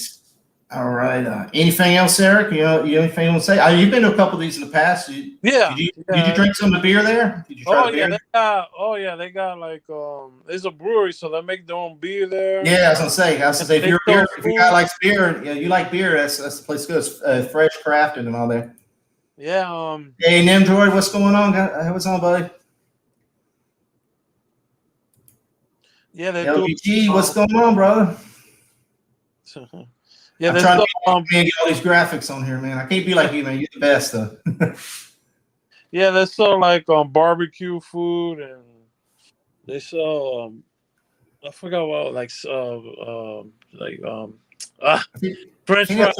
Anything else, Eric? You anything you want to say? You've been to a couple of these in the past. Did you drink some of the beer there? Did you try the beer? They got like it's a brewery, so they make their own beer there. Yeah, I was gonna say, if you guy likes beer, you like beer, that's the place to go. It's fresh crafted and all that. Yeah. Hey, Nimdroid, what's going on? What's on, buddy? Yeah, they LPG, what's going on, brother? Yeah, I'm trying to get all these graphics on here, man. I can't be like you, man. You're the best, though. Yeah, they sell like barbecue food, and they sell I forgot what French fries.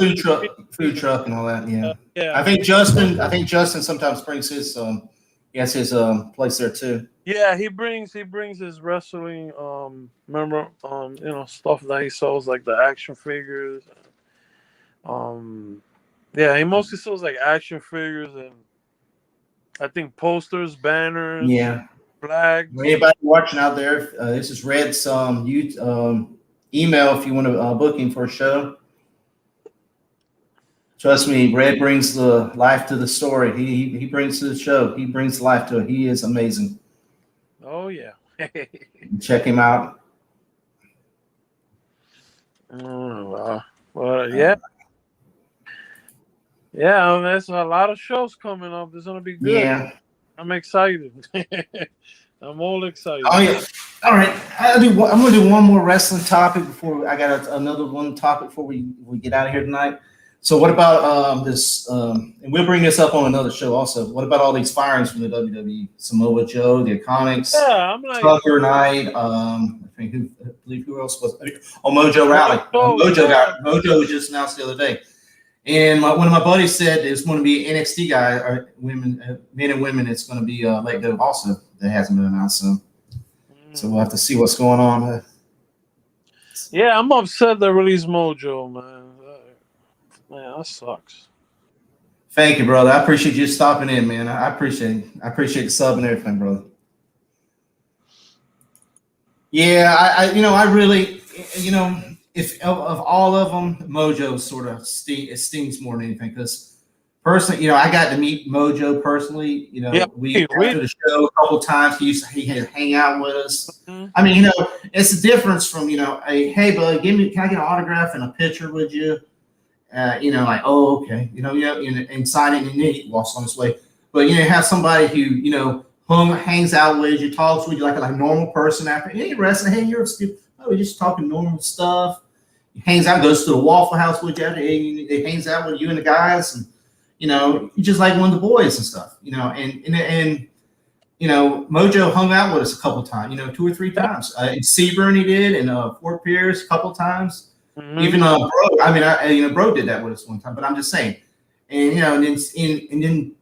Food truck and all that. Yeah. Yeah. I think Justin sometimes brings his his place there too. Yeah, he brings his wrestling stuff that he sells, like the action figures. Yeah, he mostly sells like action figures and I think posters, banners, flags. Anybody watching out there, this is Red's email if you want to book him for a show. Trust me, Red brings the life to the story. He brings to the show. He brings life to it. He is amazing. Oh yeah. Check him out. Well, yeah. Yeah, there's a lot of shows coming up. There's gonna be good. Yeah. I'm excited. I'm all excited. Oh yeah. All right. I'm gonna do one more wrestling topic before I got another one topic before we get out of here tonight. So what about this? And we'll bring this up on another show also. What about all these firings from the WWE? Samoa Joe, the Iconics, Tucker Knight. I believe who else was? Oh, Mojo Rawley. Mojo was just announced the other day. And one of my buddies said it's going to be an NXT guy, or men and women. It's going to be let go also. That hasn't been announced, so we'll have to see what's going on. Yeah, I'm upset they released Mojo, man. Man, that sucks. Thank you, brother. I appreciate you stopping in, man. I appreciate the sub and everything, brother. Yeah, I really, if of all of them, Mojo sort of stings more than anything because personally, I got to meet Mojo personally. We went to the show a couple of times. He had to hang out with us. Mm-hmm. I mean, it's a difference from hey bud, can I get an autograph and a picture with you? like, oh, okay, and sign it, and then he walks on his way. But have somebody who hangs out with you, talks with you like a normal person after any wrestling. Hey, you're stupid. Oh, we're just talking normal stuff. He hangs out, goes to the Waffle House with you after. He hangs out with you and the guys, and you just like one of the boys and stuff. And Mojo hung out with us a couple times. 2 or 3 times. In Sebring he did, and Fort Pierce a couple times. Mm-hmm. Even Bro, Bro did that with us one time. But I'm just saying, and then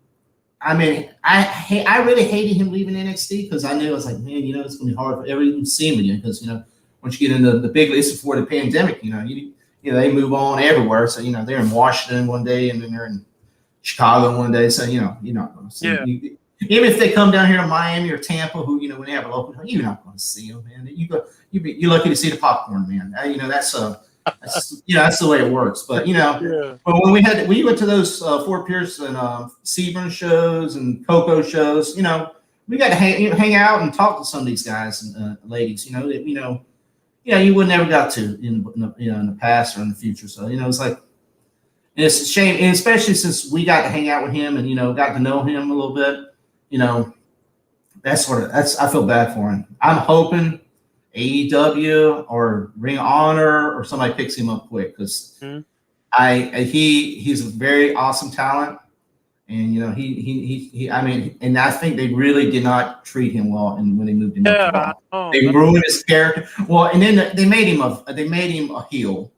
I really hated him leaving NXT because I knew I was like, man, it's gonna be hard for everyone to see him again because once you get into the big leagues before the pandemic, they move on everywhere. So they're in Washington one day and then they're in Chicago one day. So you're not going to see them. Even if they come down here to Miami or Tampa, who when they have a local, you're not going to see them, man. You're lucky to see the popcorn man. That's the way it works. But but when we went to those Fort Pierce and Sebring shows and Coco shows, we got to hang out and talk to some of these guys and ladies. You would never got to in the past or in the future. So it's like it's a shame, and especially since we got to hang out with him and got to know him a little bit. I feel bad for him. I'm hoping AEW or Ring of Honor or somebody picks him up quick because he's a very awesome talent, and and I think they really did not treat him well, and when they moved him up, they ruined his character. Well, and then they made him a heel,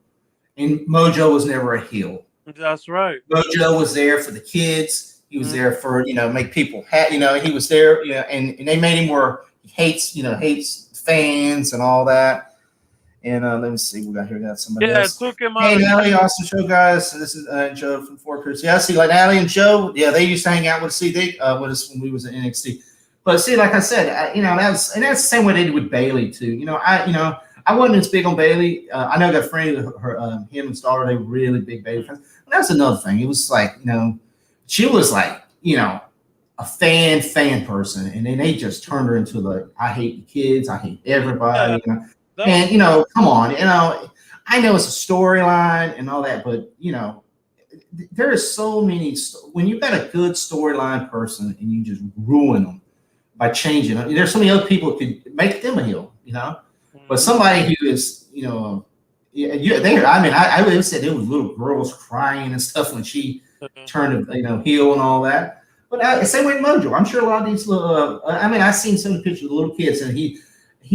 and Mojo was never a heel. That's right. Mojo was there for the kids. He was there for make people happy. He was there. And they made him where he hates fans and all that. And let me see, we got somebody else. Took him out. Hey, Natalie, awesome show, guys. This is Joe from Fort Pierce. Yeah, see, like Natalie and Joe. Yeah, they used to hang out with us when we was at NXT. But see, like I said, that's the same way they did with Bailey too. I wasn't as big on Bailey. I know that friend, him and Star, they were really big Bailey fans. But that's another thing. It was like she was like a fan person, and then they just turned her into I hate the kids, I hate everybody. And come on, I know it's a storyline and all that, but there is so many. When you've got a good storyline person and you just ruin them by changing them, there's so many other people who could make them a heel, But somebody who is, I would have said there was little girls crying and stuff when she turned heel and all that. But same way with Mojo. I'm sure a lot of these little. I've seen some of the pictures of little kids, and he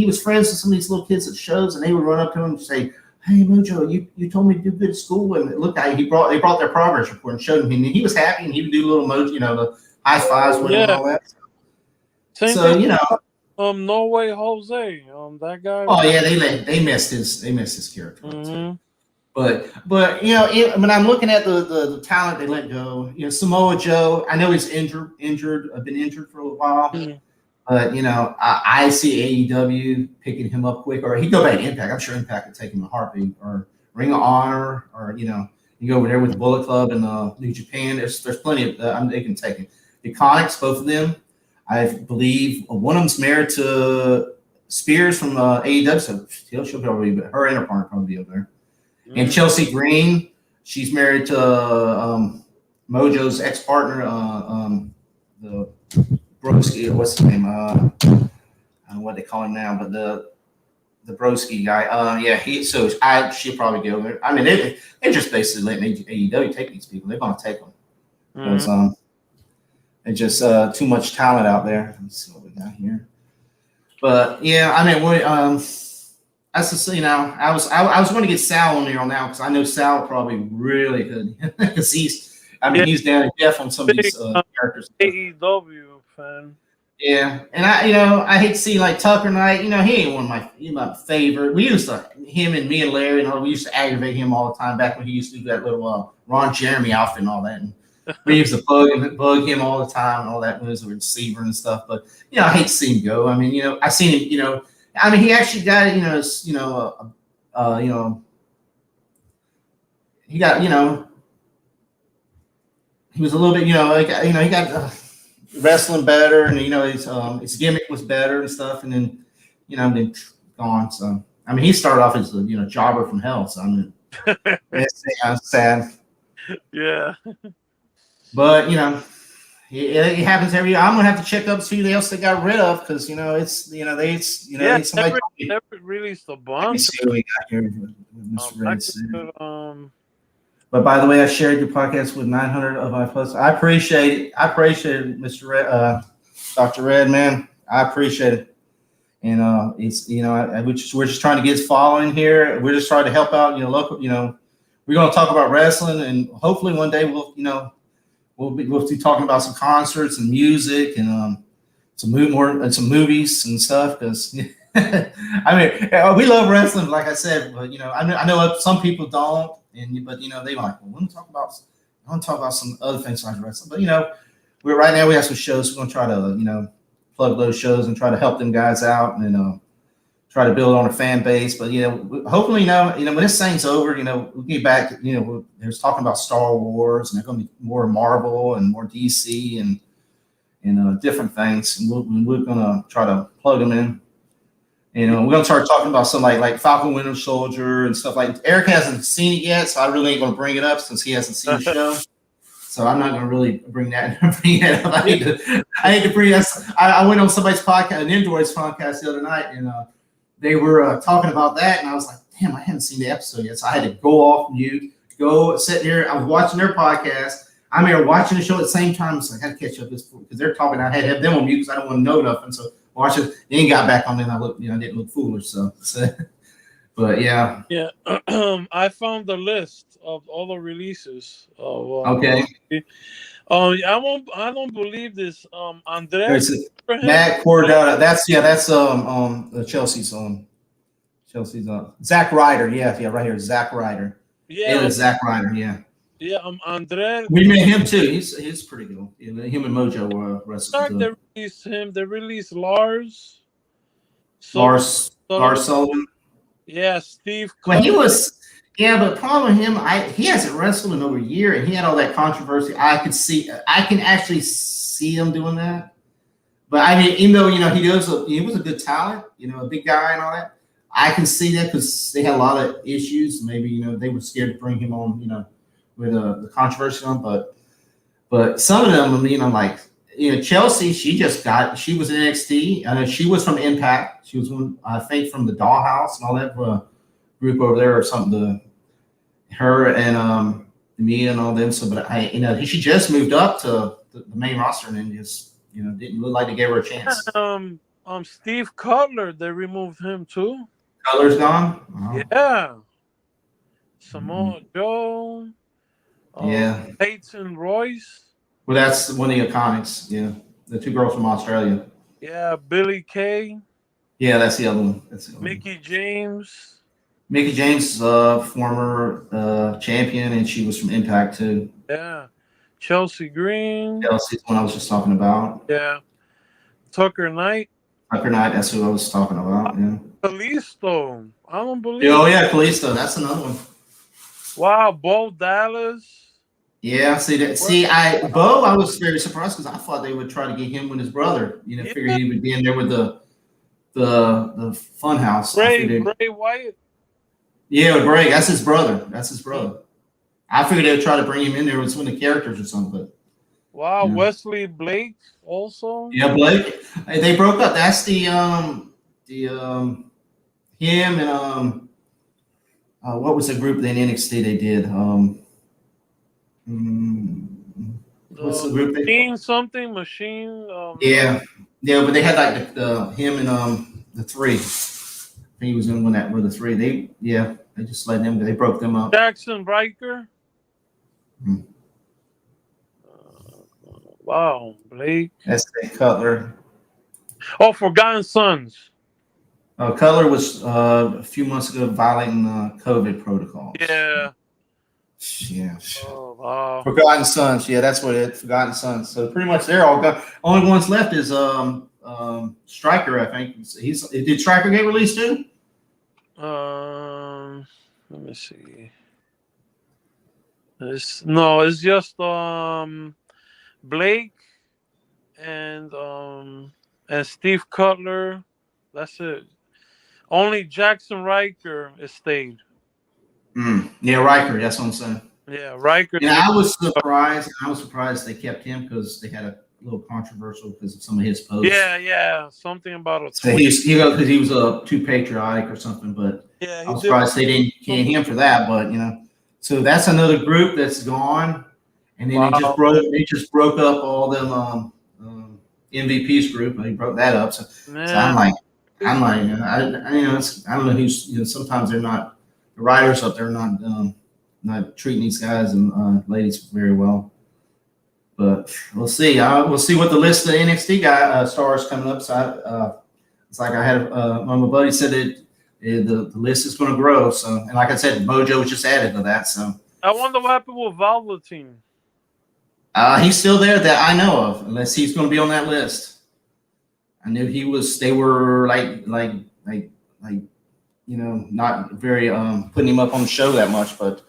was friends with some of these little kids at shows, and they would run up to him and say, "Hey, Mojo, you told me to do good at school," and it looked like they brought their progress report and showed him, and he was happy, and he would do little Mojo, the high fives with him and all that. No Way Jose, that guy. Oh yeah, they missed his character. Mm-hmm. But when I'm looking at the talent they let go, Samoa Joe, I know he's injured, been injured for a while. Mm-hmm. But I see AEW picking him up quick, or he go back to Impact. I'm sure Impact would take him a heartbeat, or Ring of Honor, or you go over there with the Bullet Club and New Japan. There's plenty of they can take him. The Iconics, both of them. I believe one of them's married to Spears from AEW, so she'll probably her and her partner probably be over there. Mm-hmm. And Chelsea Green, she's married to Mojo's ex-partner, the Broski, what's his name? I don't know what they call him now, but the Broski guy. She'll probably go there. They're just basically letting AEW take these people. They're going to take them. Mm-hmm. It's just too much talent out there. Let me see what we got here. But yeah, that's just I was going to get Sal on there on now because I know Sal probably really could because he's down in depth on some of these characters. AEW fan. Yeah, and I hate to see like Tucker Knight. He ain't one of my favorite. We used to him and me and Larry and all. We used to aggravate him all the time back when he used to do that little Ron Jeremy outfit and all that. And we used to bug him all the time and all that when he was a receiver and stuff. But I hate to see him go. I seen him. He actually got he got he was a little bit he got wrestling better, and his gimmick was better and stuff, and then been gone. So he started off as a jobber from hell. So it's sad. Yeah. But it happens every year. I'm gonna have to check up see who else they got rid of because Yeah, somebody. never released a Let me bunch. see what we got here. Mr. I Red said. could, But by the way, I shared your podcast with 900 of my posts. I appreciate it. I appreciate it, Mr. Red, Dr. Red, man. I appreciate it. And it's we're just trying to get his following here. We're just trying to help out, local. We're going to talk about wrestling, and hopefully one day we'll be talking about some concerts and music and some movies and stuff because. I mean, we love wrestling, like I said, but I know some people don't, but they like, well, I want to talk about some other things like wrestling. But right now we have some shows. We're gonna try to plug those shows and try to help them guys out and try to build on a fan base. But hopefully when this thing's over, we'll get back. There's talking about Star Wars and there's gonna be more Marvel and more DC and different things, and we're gonna try to plug them in. We're gonna start talking about something like Falcon Winter Soldier and stuff like. Eric hasn't seen it yet, so I really ain't gonna bring it up since he hasn't seen the show. So I'm not gonna really bring that up. I hate to bring us. I went on somebody's podcast, an Indoors podcast the other night, and they were talking about that, and I was like, damn, I haven't seen the episode yet, so I had to go off mute, go sit there. I was watching their podcast. I'm here watching the show at the same time, so I got to catch up this because they're talking. I had to have them on mute because I don't want to know nothing. So watch it. They ain't got back on me, and I didn't look foolish. So but yeah. Yeah. I found the list of all the releases. Okay. I don't believe this. Andres Matt Cordata. That's Chelsea's Chelsea's Zack Ryder. Yeah, right here. Zack Ryder. Yeah. It is Zack Ryder. Yeah. Yeah, Andres. We met him too. He's pretty good. Him and Mojo were wrestling. They released him. They released Lars. Lars Sullivan. Yeah, Steve. Well, he was. Yeah, but the problem with him, he hasn't wrestled in over a year, and he had all that controversy. I can actually see him doing that. But I mean, even though he was a good talent, a big guy and all that, I can see that because they had a lot of issues. Maybe they were scared to bring him on, with the controversy on. But some of them, like Chelsea, she was in NXT. I know she was from Impact. She was one, I think, from the Dollhouse and all that group over there or something. Her and me and all them. So, but she just moved up to the main roster and then just didn't look like they gave her a chance. Steve Cutler, they removed him too. Cutler's gone. Oh. Yeah. Samoa Joe. Yeah. Peyton Royce. Well, that's one of the Iconics. Yeah, the two girls from Australia. Yeah, Billy Kay. Yeah, that's the other one. Mickey James. Mickey James, former champion, and she was from Impact too. Yeah. Chelsea Green. Chelsea's one I was just talking about. Yeah. Tucker Knight. Tucker Knight, that's who I was talking about. Yeah. Kalisto. I don't believe. Oh yeah, Kalisto. That's another one. Wow, Bo Dallas. Yeah, see that. Bo, I was very surprised because I thought they would try to get him with his brother. Figured he would be in there with the Fun House. Bray Wyatt. Yeah, with Bray. That's his brother. I figured they would try to bring him in there with some of the characters or something. But wow, Wesley Blake also. Yeah, Blake. They broke up. That's the him and what was the group in NXT they did? What's the group? Machine. Yeah, but they had like the him and the three. I think he was in one that were the three. They just let them. They broke them up. Jackson Riker. Hmm. Wow, Blake. That's Cutler. Oh, Forgotten Sons. Cutler was a few months ago violating COVID protocols. Yeah. Yeah. Oh, wow. Forgotten Sons. Yeah, that's what it. Forgotten Sons. So pretty much they're all gone. Only ones left is Striker. I think did Striker get released too? Let me see. It's just Blake and Steve Cutler. That's it. Only Jackson Riker is stayed. Yeah, Riker. That's what I'm saying. Yeah, Riker. And I was surprised. They kept him because they had a little controversial because of some of his posts. Yeah, something about a So tweet. because he was too patriotic or something. But Yeah, I was surprised they didn't can him for that. But so that's another group that's gone, and then they just broke up all them MVP's group. They broke that up. So I'm like, I don't know who's. Sometimes they're not the writers up there not treating these guys and ladies very well. But we'll see. We'll see what the list of NXT stars coming up. So it's like I had my buddy said the list is going to grow. So and like I said, Mojo was just added to that. So I wonder what happened with Velveteen. He's still there that I know of, unless he's going to be on that list. I knew he was. They were not very putting him up on the show that much, but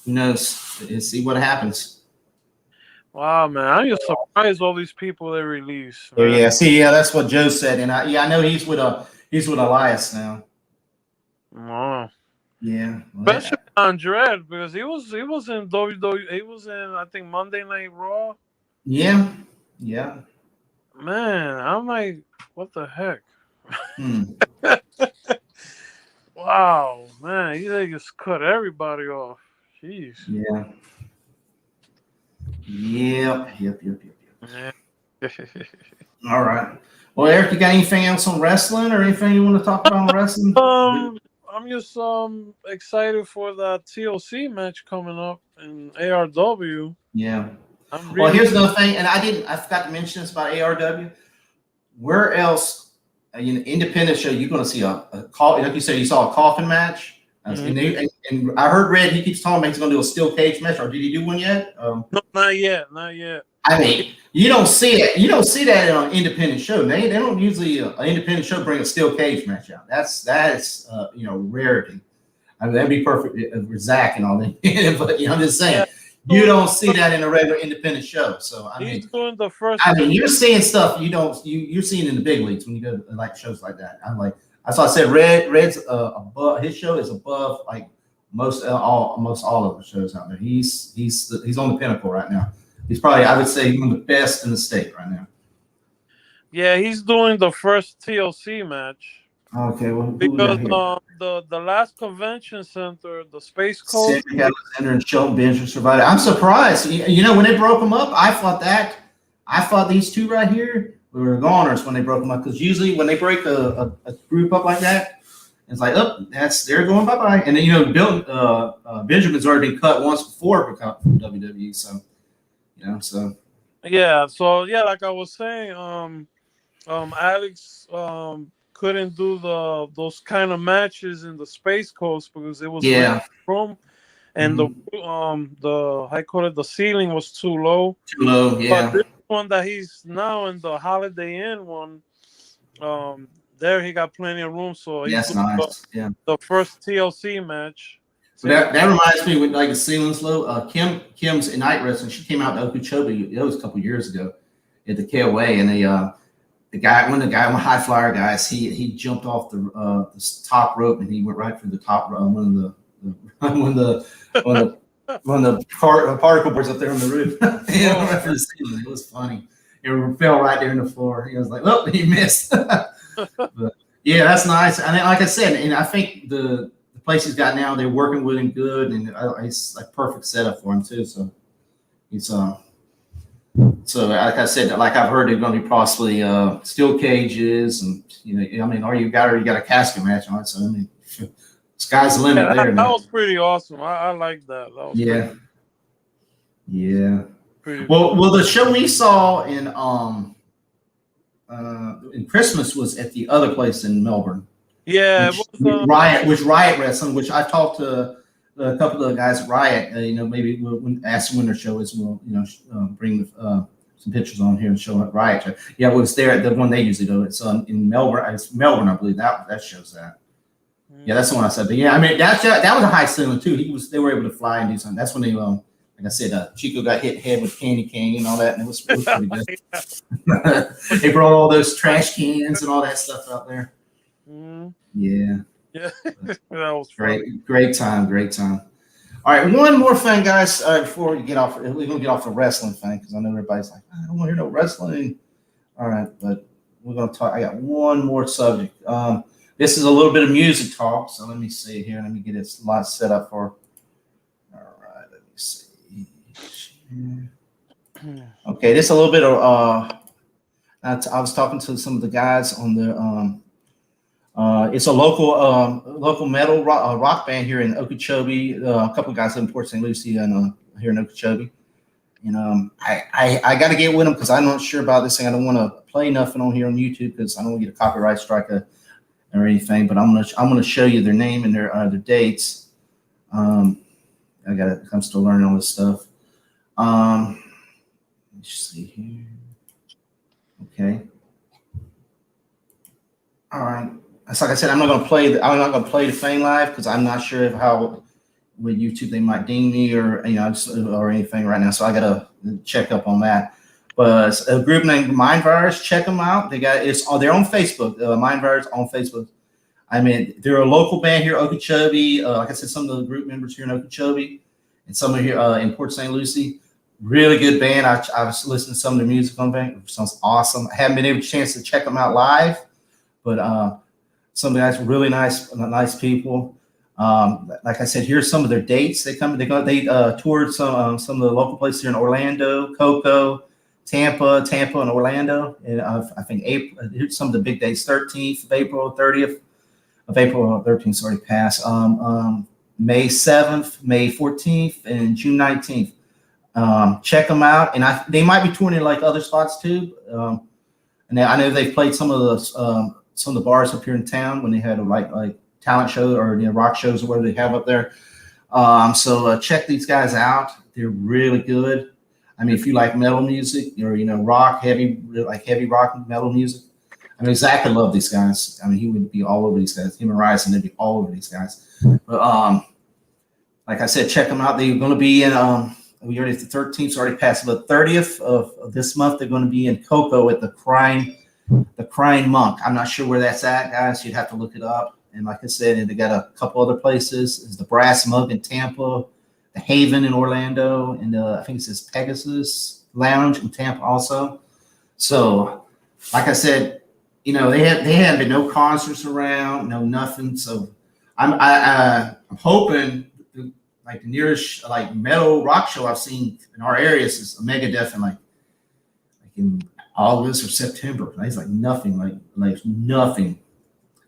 who knows? Let's see what happens. Wow, man, I'm just surprised all these people they release. Man. Yeah, that's what Joe said, and I know he's with Elias now. Wow. Yeah, especially Andrade because he was in WWE. He was in I think Monday Night Raw. Yeah. Man, I'm like, what the heck? Wow, man, he just cut everybody off. Jeez. Yeah. Yep. Yeah. All right. Well, Eric, you got anything else on wrestling or anything you want to talk about on wrestling? I'm just excited for that TLC match coming up in ARW. Yeah. Well, here's another thing, and I forgot to mention this about ARW. Where else, independent show, you're going to see a like you said, you saw a coffin match. And I heard Red, he keeps telling me he's going to do a steel cage match, or did he do one yet? No, not yet. I mean, you don't see it. You don't see that in an independent show. They don't usually an independent show bring a steel cage match out. That's rarity. I mean, that'd be perfect with Zach and all that. But I'm just saying, you don't see that in a regular independent show. So he's doing the first. I mean, you're seeing stuff you're seeing in the big leagues when you go to like shows like that. I'm like, that's why I said Red's above. His show is above like most all of the shows out there. He's on the pinnacle right now. He's probably, I would say, one of the best in the state right now. Yeah, he's doing the first TLC match. Okay, well, because the last convention center, the Space Coast, Alexander and Shelton Benjamin survived. I'm surprised. When they broke them up, I thought these two right here were goners when they broke them up, because usually when they break a group up like that, it's like, they're going bye-bye. And then Benjamin's already been cut once before from WWE, so. Like I was saying, Alex couldn't do those kind of matches in the Space Coast because it was room, and the I call it the ceiling was too low. But this one that he's now in the Holiday Inn one, there he got plenty of room. So he's nice. The first TLC match. So that reminds me, with like the ceiling's low. Kim's in Night Wrestling. She came out to Okeechobee. It was a couple years ago at the KOA, and one of the high flyer guys, he jumped off the top rope, and he went right through the top rope. One of the particle boards up there on the roof. Right through the ceiling. It was funny. It fell right there in the floor. He was like, "Oh, he missed." But yeah, that's nice. And like I said, and I think the place he's got now, they're working with him good, and it's like perfect setup for him too. So he's so like I said, like I've heard they're going to be possibly steel cages, and or you got a casket match on it. So I mean, sky's the limit there. That was pretty awesome. I like that. That was pretty well, the show we saw in Christmas was at the other place in Melbourne. Yeah, Riot Wrestling, which I talked to a couple of the guys at Riot. Maybe we'll ask them when their show is. We'll bring some pictures on here and show at Riot. Yeah, it was there at the one they usually do. It's in Melbourne. It's Melbourne, I believe that shows that. Yeah, that's the one I said. But yeah, I mean that was a high ceiling too. They were able to fly and do something. That's when they like I said, Chico got hit head with candy cane and all that, and it was pretty good. They brought all those trash cans and all that stuff out there. Yeah. That was great time. All right, one more thing, guys, before we get off. We're gonna get off the wrestling thing because I know everybody's like, I don't want to hear no wrestling. All right, but we're gonna talk. I got one more subject. This is a little bit of music talk, so let me see here. Let me get this lot set up for. All right, let me see. Okay, this is a little bit of. I was talking to some of the guys on the. It's a local metal rock band here in Okeechobee. A couple of guys live in Port St. Lucie and here in Okeechobee. And I got to get with them because I'm not sure about this thing. I don't want to play nothing on here on YouTube because I don't want to get a copyright strike or anything. But I'm gonna show you their name and their dates. I'm still learning all this stuff. Let's see here. Okay. All right. It's like I said, I'm not gonna play the thing live because I'm not sure how with YouTube they might ding me or or anything right now. So I gotta check up on that. But a group named Mind Virus, check them out. They're on Facebook. Mind Virus on Facebook. I mean, they're a local band here, Okeechobee. Like I said, some of the group members here in Okeechobee and some are here in Port St. Lucie. Really good band. I was listening to some of their music on band. It sounds awesome. I haven't been able to chance to check them out live, but some of the guys are really nice people. Like I said, here's some of their dates. They toured some of the local places here in Orlando, Cocoa, Tampa, and Orlando. And I think April. Here's some of the big dates: 13th of April, 30th of April. 13th already passed. May 7th, May 14th, and June 19th. Check them out, and they might be touring in like other spots too. And I know they've played some of the bars up here in town when they had like talent shows or rock shows or whatever they have up there. So check these guys out. They're really good. I mean, if you like metal music or rock, heavy rock metal music. I mean, Zach would love these guys. I mean, he would be all over these guys. Him and Ryzen, they'd be all over these guys. But like I said, check them out. They're going to be in. We already the 13th, it's already passed. But 30th of this month, they're going to be in Cocoa at the Crying Monk. I'm not sure where that's at, guys. You'd have to look it up. And like I said, they got a couple other places. There's the Brass Mug in Tampa, the Haven in Orlando, and I think it says Pegasus Lounge in Tampa also. So, like I said, they have been no concerts around, no nothing. So, I'm hoping like the nearest like metal rock show I've seen in our areas is Megadeth in August or September. It's like nothing, like nothing.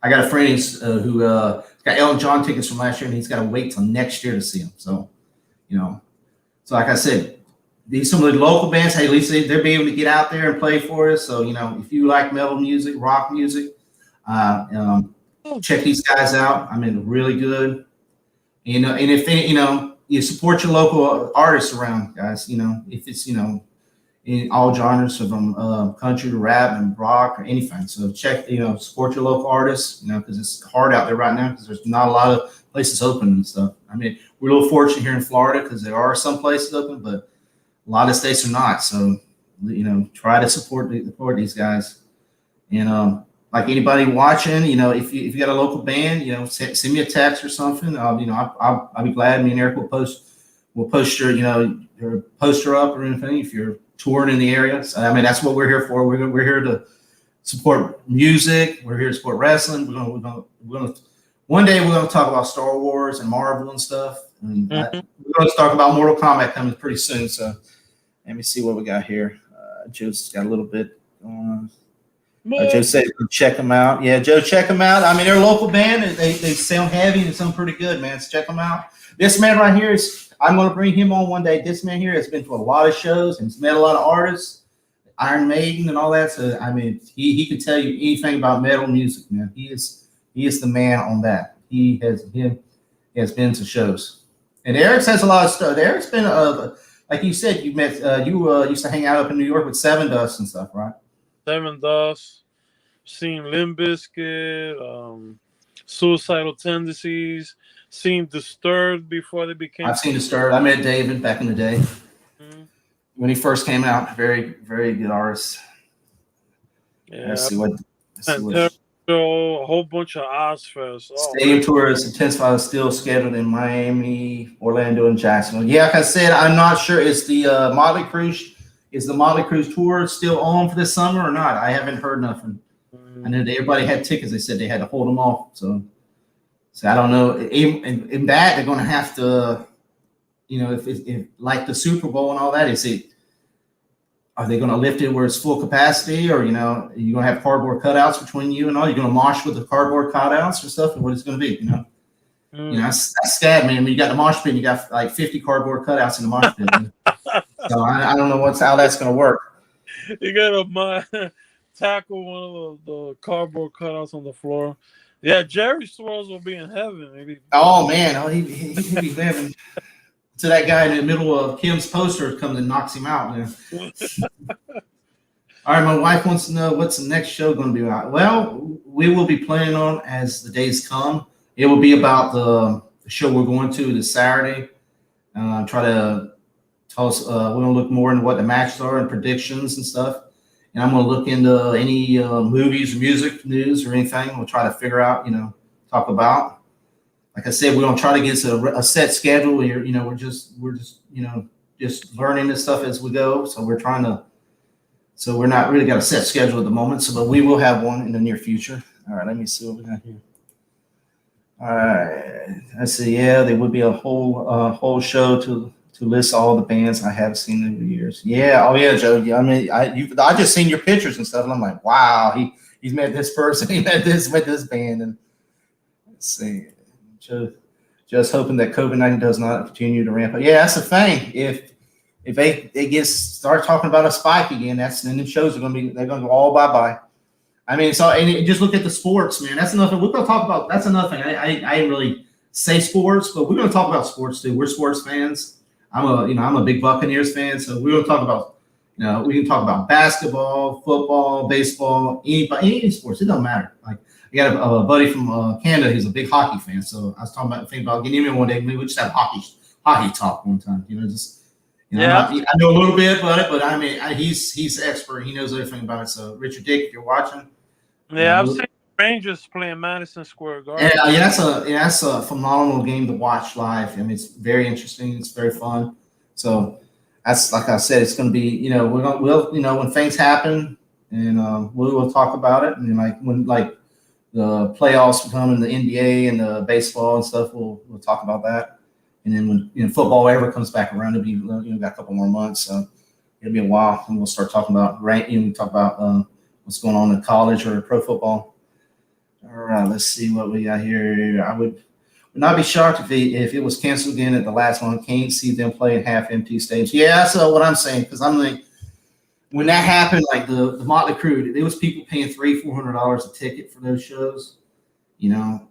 I got a friend who got Elton John tickets from last year, and he's got to wait till next year to see him. So, so like I said, some of the local bands, hey, at least they're be able to get out there and play for us. So, if you like metal music, rock music, check these guys out. I mean, really good. And if you support your local artists around, guys. If it's in all genres from country to rap and rock or anything. So check, support your local artists, because it's hard out there right now because there's not a lot of places open and stuff. I mean, we're a little fortunate here in Florida because there are some places open, but a lot of states are not. So, try to support these guys. And like anybody watching, if you got a local band, send me a text or something. I'll be glad. Me and Eric will post your your poster up or anything if you're touring in the area. So, I mean, that's what we're here for. We're here to support music. We're here to support wrestling. We're gonna one day we're gonna talk about Star Wars and Marvel and stuff. And we're gonna talk about Mortal Kombat coming pretty soon. So let me see what we got here. Joe's got a little bit going on. Joe said check them out. Yeah, Joe, check them out. I mean, they're a local band. They sound heavy and sound pretty good, man. So check them out. This man right here I'm going to bring him on one day. This man here has been to a lot of shows and he's met a lot of artists, Iron Maiden and all that. So, I mean, he could tell you anything about metal music, man. He is the man on that. He has been to shows. And Eric has a lot of stuff. Eric's been, like you said, you met, you used to hang out up in New York with Seven Dust and stuff, right? Seven Dust, seen Limp Bizkit, Suicidal Tendencies, seen Disturbed before they became. I've seen Disturbed. I met David back in the day when he first came out. Very, very good artist. Yeah. Let's see what show, a whole bunch of Ozfest. Oh, Stadium tour is intensified, is still scheduled in Miami, Orlando, and Jacksonville. Yeah, like I said, I'm not sure. Is the Motley Crue tour still on for this summer or not? I haven't heard nothing. I know that everybody had tickets. They said they had to hold them off. So I don't know. In that, they're going to have to, if like the Super Bowl and all that, are they going to lift it where it's full capacity, or, you're going to have cardboard cutouts between you and all? You're going to mosh with the cardboard cutouts or stuff, or what it's going to be, that's sad, man. When you got the mosh pit, you got like 50 cardboard cutouts in the mosh pit. So I don't know how that's going to work. You got to tackle one of the cardboard cutouts on the floor. Yeah, Jerry Swirls will be in heaven. Maybe. Oh, man. He'd be in heaven. To that guy in the middle of Kim's poster comes and knocks him out, man. All right, my wife wants to know what's the next show going to be about. Well, we will be planning on as the days come. It will be about the show we're going to this Saturday. Try to tell us. We're going to look more into what the matches are and predictions and stuff. And I'm going to look into any movies, music news, or anything. We'll try to figure out, talk about. Like I said, we're going to try to get a set schedule. We're just learning this stuff as we go. So we're not really got a set schedule at the moment. But we will have one in the near future. All right, let me see what we got here. All right, let's see. Yeah, there would be a whole show to list all the bands I have seen in the years. Yeah. Oh yeah, Joe. Yeah, I mean, I just seen your pictures and stuff, and I'm like, wow, he's met this person, he met this band, and let's see. Just hoping that COVID-19 does not continue to ramp up. Yeah, that's the thing. If they start talking about a spike again, then the shows they're going to go all bye. I mean, and just look at the sports, man. That's another thing. We're going to talk about. That's another thing. I didn't really say sports, but we're going to talk about sports too. We're sports fans. I'm a big Buccaneers fan, so we're going to talk about. We can talk about basketball, football, baseball, any sports. It doesn't matter. Like, I got a buddy from Canada. He's a big hockey fan. So I was thinking about getting him in one day. Maybe we just have hockey talk one time. Yeah. I know a little bit about it, but I mean, he's expert. He knows everything about it. So Richard Dick, if you're watching, yeah, I've seen Rangers playing Madison Square Garden. Yeah, that's a phenomenal game to watch live. I mean, it's very interesting. It's very fun. So that's, like I said, it's going to be. We'll when things happen, and we'll talk about it. And when the playoffs come in the NBA and the baseball and stuff, we'll talk about that. And then when football ever comes back around, it'll be got a couple more months, so it'll be a while, and we'll start talking about ranking. Talk about what's going on in college or pro football. All right, let's see what we got here. I would not be shocked if it was canceled again at the last one. Can't see them play in half empty stadiums. Yeah, that's what I'm saying, because I'm like, when that happened, like the Motley Crue, there was people paying $300-$400 a ticket for those shows, and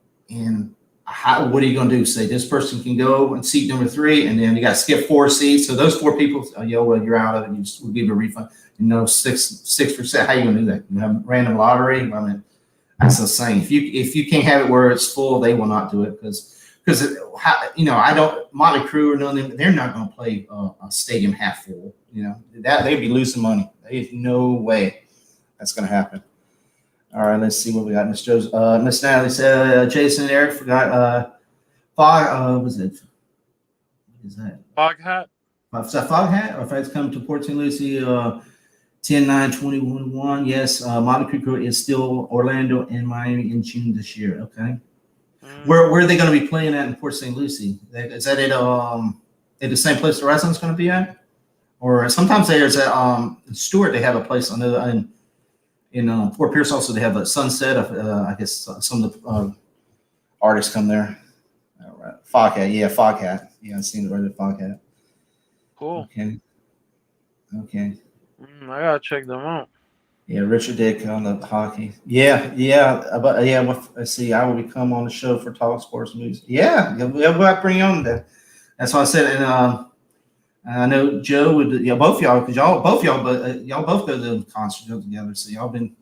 what are you going to do? Say this person can go in seat number 3, and then you got to skip 4 seats. So those 4 people, well, you're out of it. We'll give you a refund. 6%. How are you going to do that? You have random lottery. I mean, that's the same. If you can't have it where it's full, they will not do it because I don't Motley Crue or none of them. They're not going to play a stadium half full. That they'd be losing money. There's no way that's going to happen. All right, let's see what we got. Miss Natalie said, Jason and Eric forgot was it? What is that? Foghat. Is that Foghat? Or if it's coming to Port St. Lucie, 10/9/2021. Yes, Motley Crue is still Orlando and Miami in June this year. Okay. Where are they going to be playing at in Port St. Lucie? Is that at the same place the wrestling's going to be at? Or sometimes there's in Stewart, they have a place in Fort Pierce. Also, they have a Sunset. I guess some of the artists come there. All right, Foghat. Yeah, Foghat. Yeah, I've seen it right at Foghat. Cool. Okay. I gotta check them out. Yeah, Richard Dick on the hockey. Yeah. Let's see. I will become on the show for Talk Sports Movies. Yeah, we'll bring you on that. That's what I said. And I know Joe would. Both y'all, because y'all both go to the concert together. So y'all been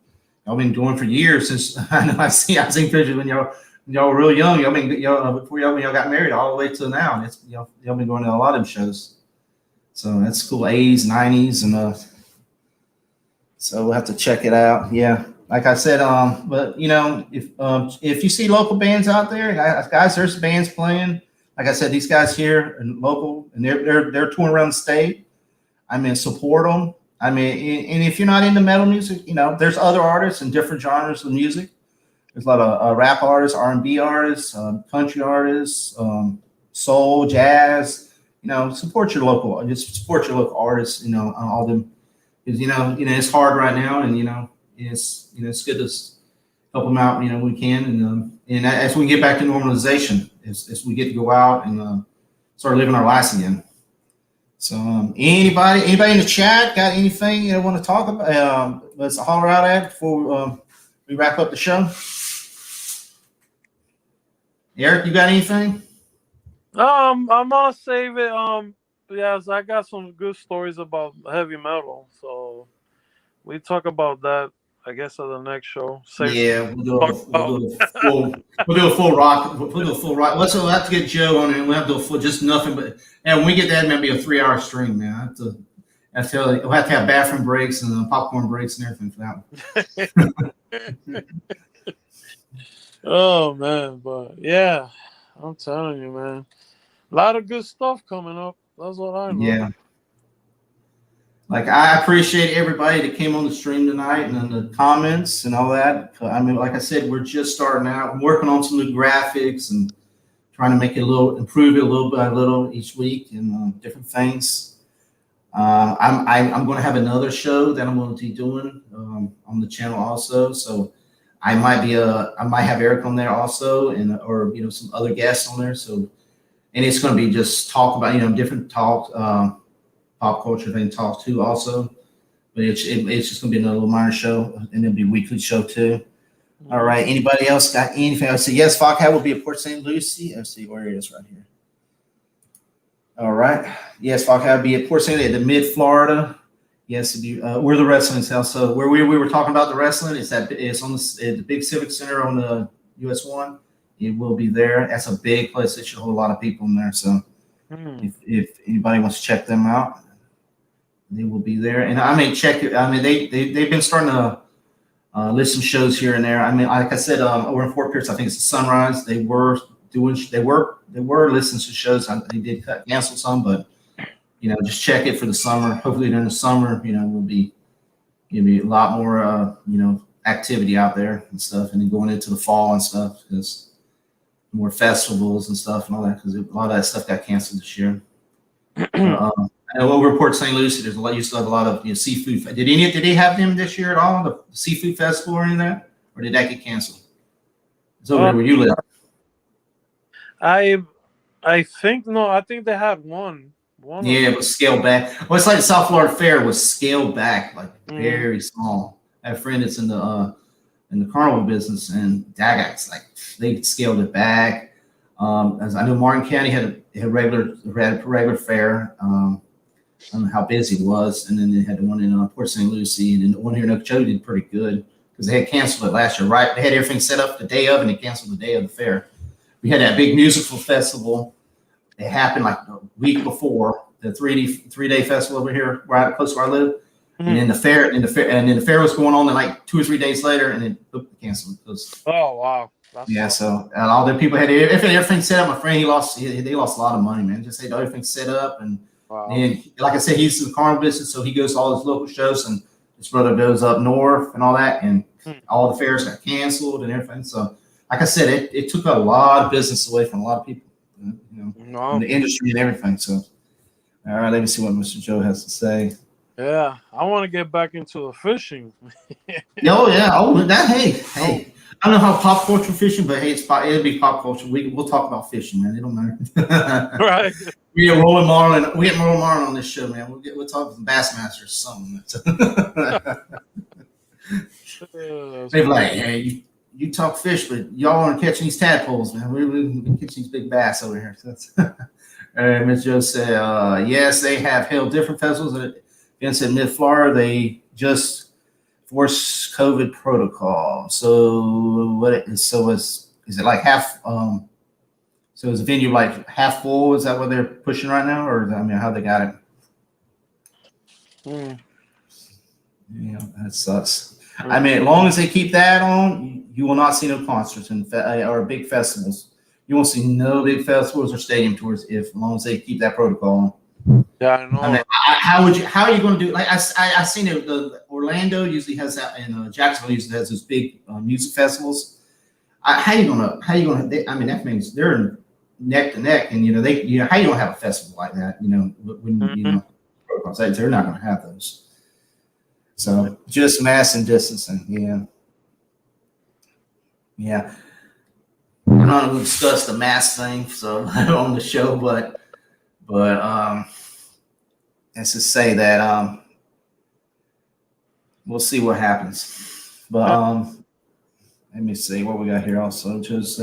doing for years since I know I've seen pictures when y'all were real young. Before when y'all got married all the way till now. And it's y'all been going to a lot of them shows. So that's cool. 80s, 90s, and so we'll have to check it out. Yeah, like I said, but if you see local bands out there, guys, there's bands playing. Like I said, these guys here and local, and they're touring around the state. I mean, support them. I mean, and if you're not into metal music, there's other artists in different genres of music. There's a lot of rap artists, R&B artists, country artists, soul, jazz. Support your local. Just support your local artists. All them, because it's hard right now, and it's good to help them out. We can, and as we get back to normalization, as we get to go out and start living our lives again. So, anybody in the chat got anything you want to talk about? Let's holler out at before we wrap up the show. Eric, you got anything? I'm gonna save it. Yes, I got some good stories about heavy metal, so we talk about that. I guess at the next show. We'll do a full rock. We'll do a full rock. We'll have to get Joe on it. We'll have to do a full, just nothing but. And when we get that, maybe a 3-hour stream, man. We'll have to have bathroom breaks and popcorn breaks and everything for that one. Oh man, but yeah, I'm telling you, man, a lot of good stuff coming up. That's what I know. Yeah. Like, I appreciate everybody that came on the stream tonight and the comments and all that. I mean, like I said, we're just starting out. I'm working on some new graphics and trying to make it improve it a little by little each week and different things. I'm going to have another show that I'm going to be doing on the channel also. So I might have Eric on there also, or some other guests on there. So, and it's going to be just talk about different talk. Pop culture thing talk too also, but it's just gonna be another little minor show, and it'll be a weekly show too. All right, anybody else got anything else? So yes, Foghat will be at Port St. Lucie. Let's see where it is right here. All right, yes, Foghat will be at Port St. Lucie, at the Mid Florida. Yes, we're the wrestling house. So where we were talking about the wrestling, it's on the big Civic Center on the US 1. It will be there. That's a big place. It should hold a lot of people in there. So if anybody wants to check them out, they will be there. And I may check it. I mean, they've been starting to list some shows here and there. I mean, like I said, over in Fort Pierce, I think it's the Sunrise. They were listening to shows. They did cancel some, but just check it for the summer. Hopefully during the summer, will be a lot more activity out there and stuff, and then going into the fall and stuff, because more festivals and stuff and all that, because a lot of that stuff got canceled this year. Over Port St. Lucie, there's used to have a lot of seafood. Did they have them this year at all? The seafood festival or any of that, or did that get canceled? It's over where you live. I think no. I think they had one. Yeah, it was scaled back. Well, it's like the South Florida Fair was scaled back, like very small. I have a friend that's in the carnival business, and Dagaks, like they scaled it back. As I know, Martin County had a regular fair. I don't know how busy it was, and then they had the one in Port St. Lucie, and then the one here in Okeechobee did pretty good because they had canceled it last year. Right, they had everything set up the day of, and they canceled the day of the fair. We had that big musical festival. It happened like a week before the 3-day festival over here, right close to where I live. And then the fair was going on, and like 2 or 3 days later, and then canceled. Oh wow! That's so all the people had everything set up. My friend, they lost a lot of money, man. Just had everything set up, and like I said, he's in the carnival business, so he goes to all his local shows, and his brother goes up north and all that, and all the fairs got canceled and everything. So, like I said, it took a lot of business away from a lot of people, in the industry and everything. So, all right, let me see what Mr. Joe has to say. Yeah, I want to get back into the fishing. Hey. I don't know how pop culture fishing, but hey, it'll be pop culture. We'll talk about fishing, man. It don't matter. Right. We get Roland Marlin on this show, man. We'll talk some Bassmasters or something. They're like, hey, you talk fish, but y'all aren't catching these tadpoles, man. We're catching these big bass over here. So that's Ms. Joe said, yes, they have held different festivals. Again, said Mid Florida, they just forced COVID protocol. So is it like half? So is the venue like half full? Is that what they're pushing right now, or how they got it? Yeah, that sucks. I mean, as long as they keep that on, you will not see no concerts or big festivals. You won't see no big festivals or stadium tours as long as they keep that protocol on. Yeah, I know. I mean, how are you going to do? Like I seen it. The Orlando usually has that, and Jacksonville usually has those big music festivals. How you gonna? I mean, that means they're neck to neck, and how you gonna have a festival like that? When protocols, they're not gonna have those. So just mass and distancing, yeah. I'm not going to discuss the mask thing, so on the show, but let's just say that we'll see what happens. But let me see what we got here. Also, just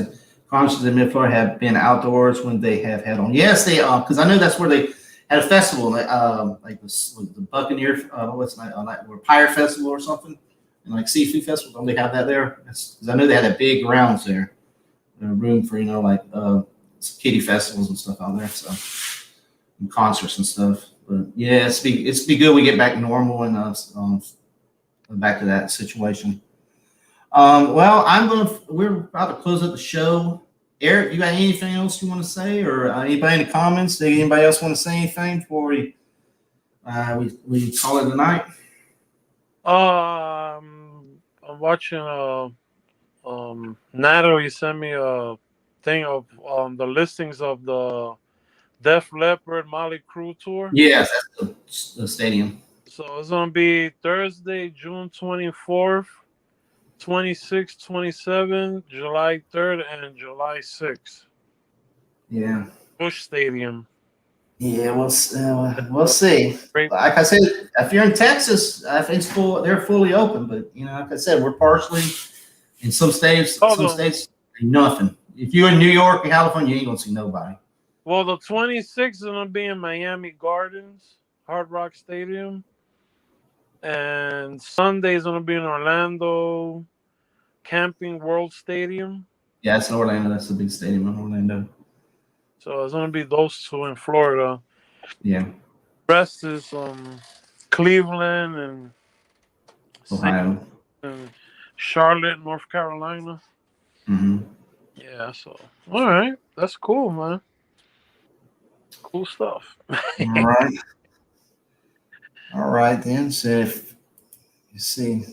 concerts in mid-Florida have been outdoors when they have had on. Yes, they because I know that's where they had a festival, like the Buccaneer, what's or Pirate Festival or something, and like Seafood Festival. Don't they have that there? Because I know they had a big grounds there. Room for kiddie festivals and stuff out there, so and concerts and stuff. But yeah, it's be good we get back normal and back to that situation. Well, we're about to close up the show. Eric, you got anything else you want to say, or anybody in the comments? Did anybody else want to say anything before we call it a night? I'm watching Natalie sent me a thing of the listings of the Def Leppard Motley Crue tour. Yes, that's the stadium. So it's gonna be Thursday, June 24th, 26th, 27th, July 3rd, and July 6th. Yeah. Busch Stadium. Yeah, we'll see. Like I said, if you're in Texas, it's full. They're fully open, but like I said, we're partially in some states. Nothing. If you're in New York or California, you ain't gonna see nobody. Well, the 26th is gonna be in Miami Gardens, Hard Rock Stadium, and Sunday is gonna be in Orlando, Camping World Stadium. Yeah, it's in Orlando. That's the big stadium in Orlando. So it's gonna be those two in Florida. Yeah. The rest is Cleveland and Ohio and Charlotte, North Carolina. Mm-hmm. Yeah. So all right, that's cool, man. Cool stuff. All right then. So if you see.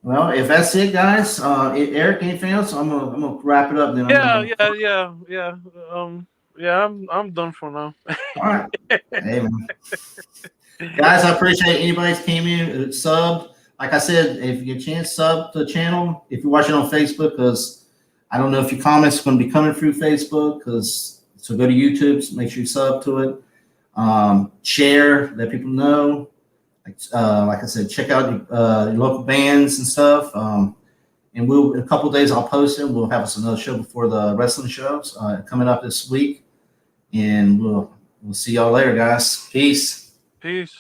Well, if that's it, guys. Eric, anything else? I'm gonna wrap it up then. Yeah. I'm done for now. All right. Hey, man. Guys, I appreciate anybody that came in, subbed. Like I said, if you get a chance, sub to the channel. If you're watching on Facebook, because I don't know if your comments are going to be coming through Facebook, so go to YouTube, so make sure you sub to it. Share, let people know. Like I said, check out your local bands and stuff. And in a couple of days, I'll post it. We'll have us another show before the wrestling shows coming up this week. And we'll see y'all later, guys. Peace. Peace.